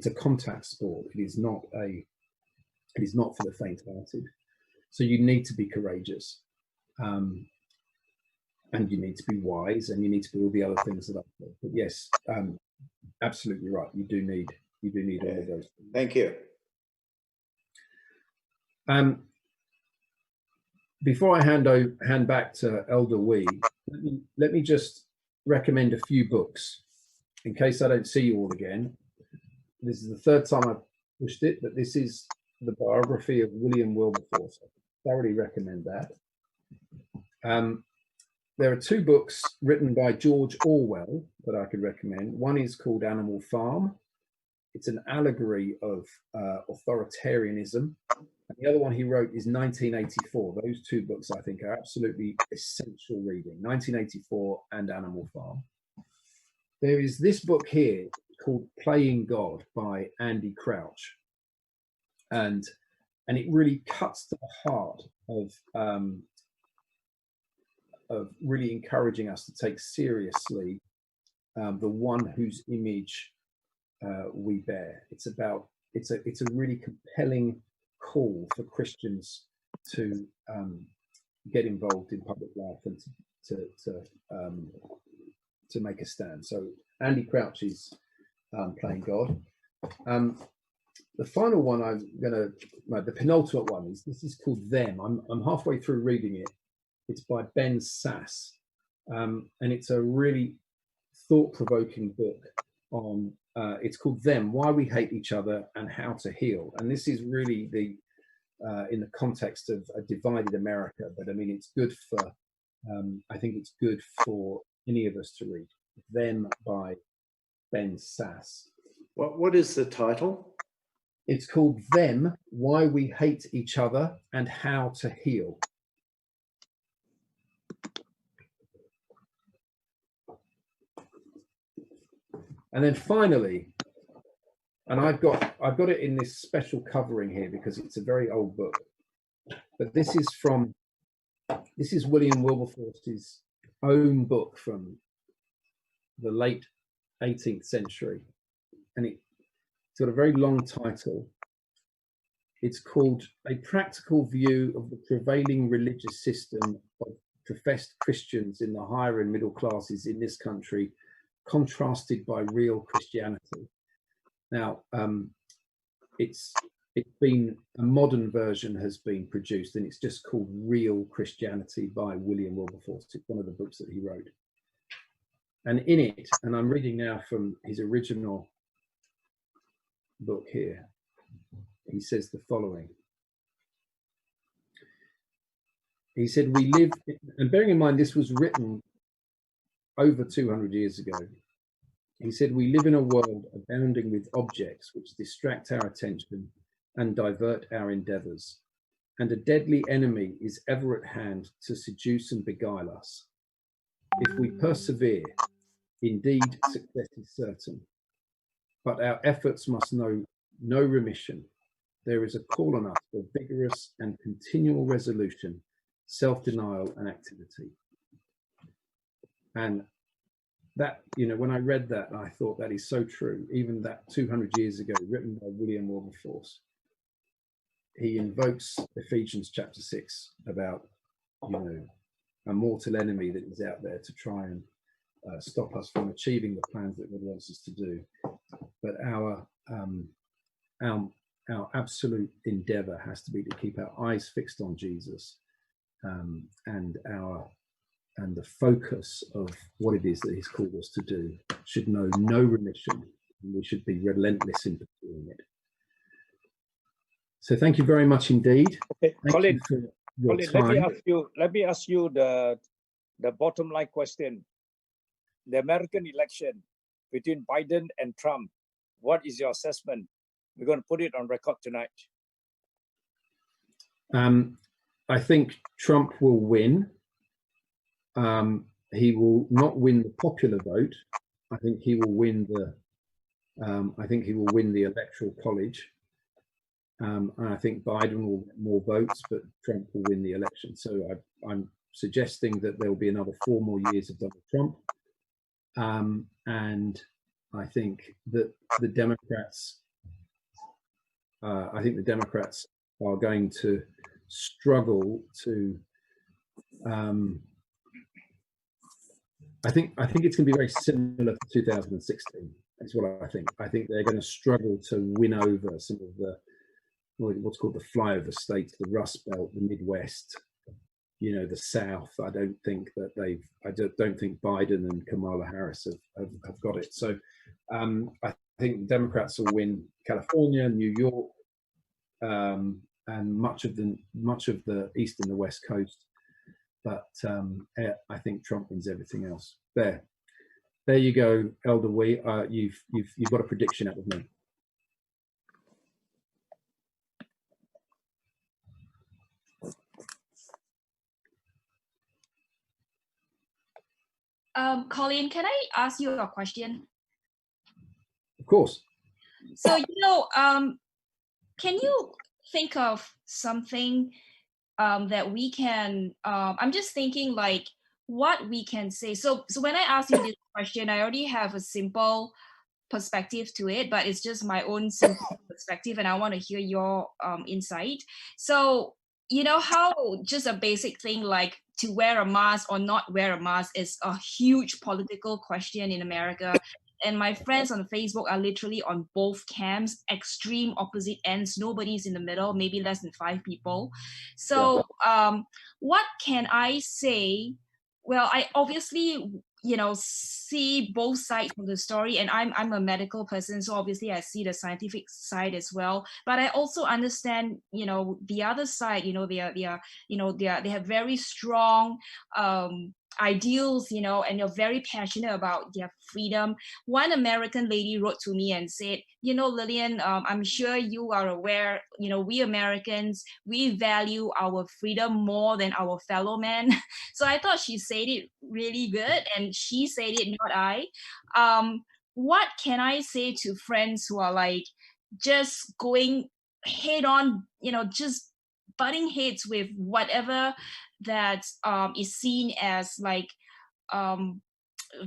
[SPEAKER 1] a contact sport. It is not for the faint-hearted. So you need to be courageous, and you need to be wise, and you need to be all the other things that I've said. But yes, absolutely right. You do need all of those things.
[SPEAKER 2] Thank you.
[SPEAKER 1] Before I hand back to Elder Wee, let me just recommend a few books in case I don't see you all again. This is the third time I've pushed it, but this is the biography of William Wilberforce. I thoroughly recommend that. There are two books written by George Orwell that I could recommend. One is called Animal Farm. It's an allegory of authoritarianism. And the other one he wrote is 1984. Those two books I think are absolutely essential reading, 1984 and Animal Farm. There is this book here called Playing God by Andy Crouch. And it really cuts to the heart of really encouraging us to take seriously the one whose image we bear. It's a really compelling call for Christians to get involved in public life and to make a stand. So Andy Crouch is Playing God. The final one the penultimate one this is called Them. I'm halfway through reading it. It's by Ben Sass, and it's a really thought-provoking book on. It's called Them: Why We Hate Each Other and How to Heal. And this is really in the context of a divided America. But I mean, it's good for. I think it's good for any of us to read. Them by Ben Sass.
[SPEAKER 2] What is the title?
[SPEAKER 1] It's called Them: Why We Hate Each Other and How to Heal. And then finally, and I've got it in this special covering here because it's a very old book, but this is William Wilberforce's own book from the late 18th century, and it's got a very long title. It's called A Practical View of the Prevailing Religious System of Professed Christians in the Higher and Middle Classes in this country, contrasted by Real Christianity. Now, it's been, a modern version has been produced, and it's just called Real Christianity by William Wilberforce. It's one of the books that he wrote. And in it, and I'm reading now from his original book here, he says the following. He said, we live, and bearing in mind this was written over 200 years ago, he said, we live in a world abounding with objects which distract our attention and divert our endeavors, and a deadly enemy is ever at hand to seduce and beguile us. If we persevere, indeed success is certain, but our efforts must know no remission. There is a call on us for vigorous and continual resolution, self-denial and activity. And that, you know, when I read that, I thought that is so true. Even that 200 years ago, written by William Wilberforce, he invokes Ephesians chapter 6 about, you know, a mortal enemy that is out there to try and stop us from achieving the plans that God wants us to do. But our absolute endeavor has to be to keep our eyes fixed on Jesus, and the focus of what it is that he's called us to do should know no remission, and we should be relentless in pursuing it. So thank you very much indeed.
[SPEAKER 3] Okay, Colin,
[SPEAKER 1] time.
[SPEAKER 3] let me ask you the bottom line question. The American election between Biden and Trump, what is your assessment? We're going to put it on record tonight.
[SPEAKER 1] I think Trump will win. He will not win the popular vote. I think he will win the. I think he will win the Electoral College. And I think Biden will get more votes, but Trump will win the election. So I'm suggesting that there will be another 4 more years of Donald Trump. And I think that the Democrats. I think the Democrats are going to struggle to. I think it's going to be very similar to 2016. That's what I think. I think they're going to struggle to win over some of the what's called the flyover states, the Rust Belt, the Midwest, you know, the South. I don't think that I don't think Biden and Kamala Harris have got it. So I think Democrats will win California, New York, and much of the East and the West Coast. But I think Trump wins everything else. There you go, Elder Wee. You've got a prediction out of me.
[SPEAKER 6] Colin, can I ask you a question?
[SPEAKER 1] Of course.
[SPEAKER 6] So, you know, can you think of something that we can, I'm just thinking like what we can say. So when I ask you this question, I already have a simple perspective to it, but it's just my own simple perspective, and I want to hear your insight. So, you know how just a basic thing like to wear a mask or not wear a mask is a huge political question in America. And my friends on Facebook are literally on both camps, extreme opposite ends. Nobody's in the middle, maybe less than 5 people. So what can I say? Well, I obviously, you know, see both sides of the story, and I'm a medical person, so obviously I see the scientific side as well. But I also understand, you know, the other side. You know, they have very strong ideals, you know, and you're very passionate about their freedom. One American lady wrote to me and said, you know, Lillian, I'm sure you are aware, you know, we Americans, we value our freedom more than our fellow men. So I thought she said it really good, and she said it, not I. what can I say to friends who are like just going head on, just butting heads with whatever that is seen as like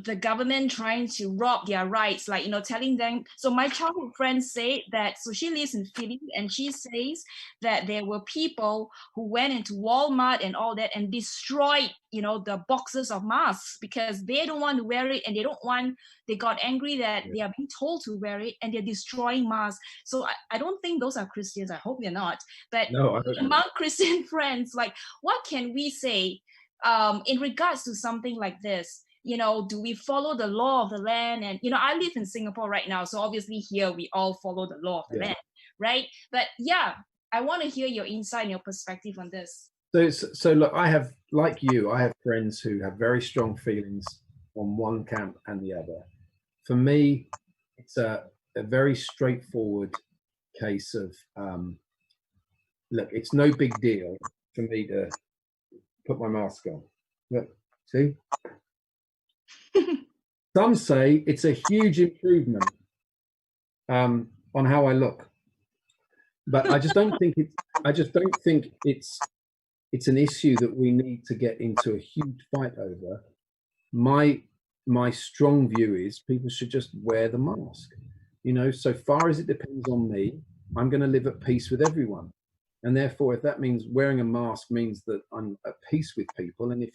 [SPEAKER 6] the government trying to rob their rights, like, telling them. So my childhood friend said that, so she lives in Philly, and she says that there were people who went into Walmart and all that and destroyed, the boxes of masks because they don't want to wear it, and they got angry that they are being told to wear it, and they're destroying masks. So I don't think those are Christians. I hope they're not. But
[SPEAKER 1] No, I don't know.
[SPEAKER 6] among Christian friends, like, what can we say in regards to something like this? Do we follow the law of the land? And, I live in Singapore right now. So obviously here we all follow the law of the land, right? But yeah, I want to hear your insight and your perspective on this.
[SPEAKER 1] So look, I have friends who have very strong feelings on one camp and the other. For me, it's a very straightforward case of, look, it's no big deal for me to put my mask on. Look, see? Some say it's a huge improvement on how I look, but I just don't think it's an issue that we need to get into a huge fight over. My strong view is people should just wear the mask. So far as it depends on me, I'm going to live at peace with everyone, and therefore, if that means wearing a mask means that I'm at peace with people, and if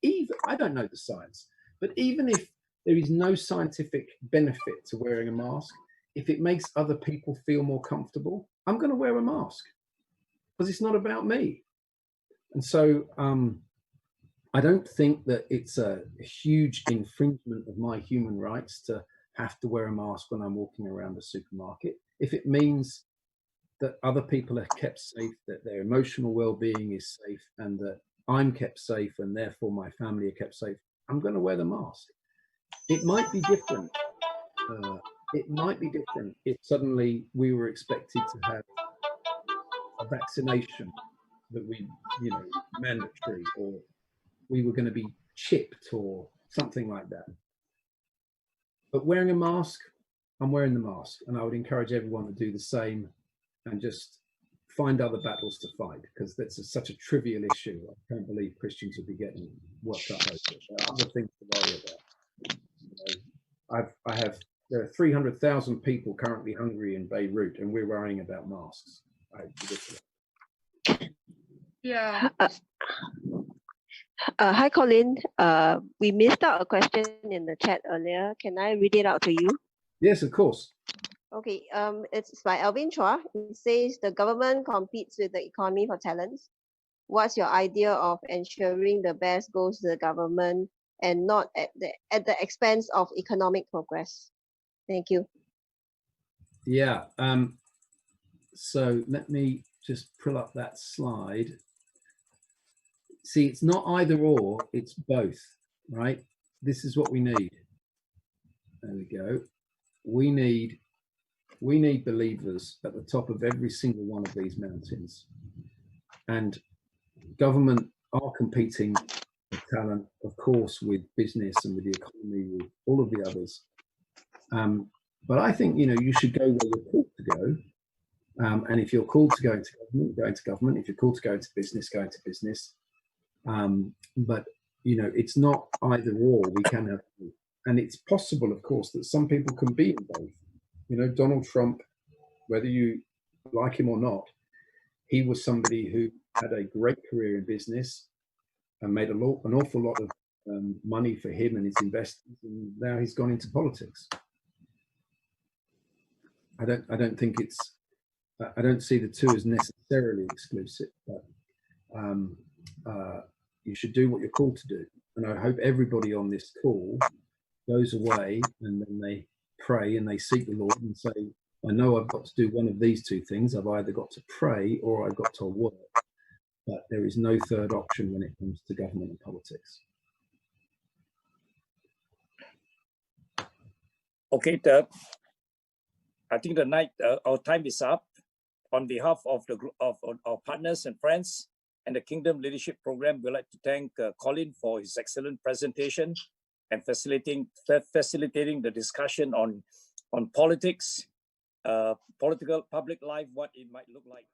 [SPEAKER 1] even I don't know the science, but even if there is no scientific benefit to wearing a mask, if it makes other people feel more comfortable, I'm going to wear a mask because it's not about me. And so I don't think that it's a huge infringement of my human rights to have to wear a mask when I'm walking around the supermarket. If it means that other people are kept safe, that their emotional well-being is safe, and that I'm kept safe and therefore my family are kept safe, I'm going to wear the mask. It might be different. It might be different if suddenly we were expected to have a vaccination that we, mandatory, or we were going to be chipped or something like that. But wearing a mask, I'm wearing the mask, and I would encourage everyone to do the same and just find other battles to fight, because that's such a trivial issue. I can't believe Christians would be getting worked up over it. There are other things to worry about. There are 300,000 people currently hungry in Beirut, and we're worrying about masks. Ridiculous.
[SPEAKER 6] Yeah.
[SPEAKER 8] Hi, Colin. We missed out a question in the chat earlier. Can I read it out to you?
[SPEAKER 1] Yes, of course.
[SPEAKER 8] Okay. It's by Alvin Chua. It says the government competes with the economy for talents. What's your idea of ensuring the best goes to the government and not at the expense of economic progress? Thank you.
[SPEAKER 1] Yeah. So let me just pull up that slide. See, it's not either or, it's both, right? This is what we need. There we go. We need believers at the top of every single one of these mountains. And government are competing with talent, of course, with business and with the economy, with all of the others. But I think, you should go where you're called to go. And if you're called to go into government, go into government. If you're called to go into business, go into business. But, it's not either or. We can have both. And it's possible, of course, that some people can be in both. Donald Trump, whether you like him or not, he was somebody who had a great career in business and made an awful lot of money for him and his investors, and now he's gone into politics. I don't think I don't see the two as necessarily exclusive, but you should do what you're called to do. And I hope everybody on this call goes away and then they pray and they seek the Lord and say, I know I've got to do one of these two things. I've either got to pray or I've got to work. But there is no third option when it comes to government and politics.
[SPEAKER 3] Okay, I think our time is up. On behalf of the group of our partners and friends and the Kingdom Leadership Program, we'd like to thank Colin for his excellent presentation
[SPEAKER 9] and facilitating the discussion on politics, political public life, what it might look like.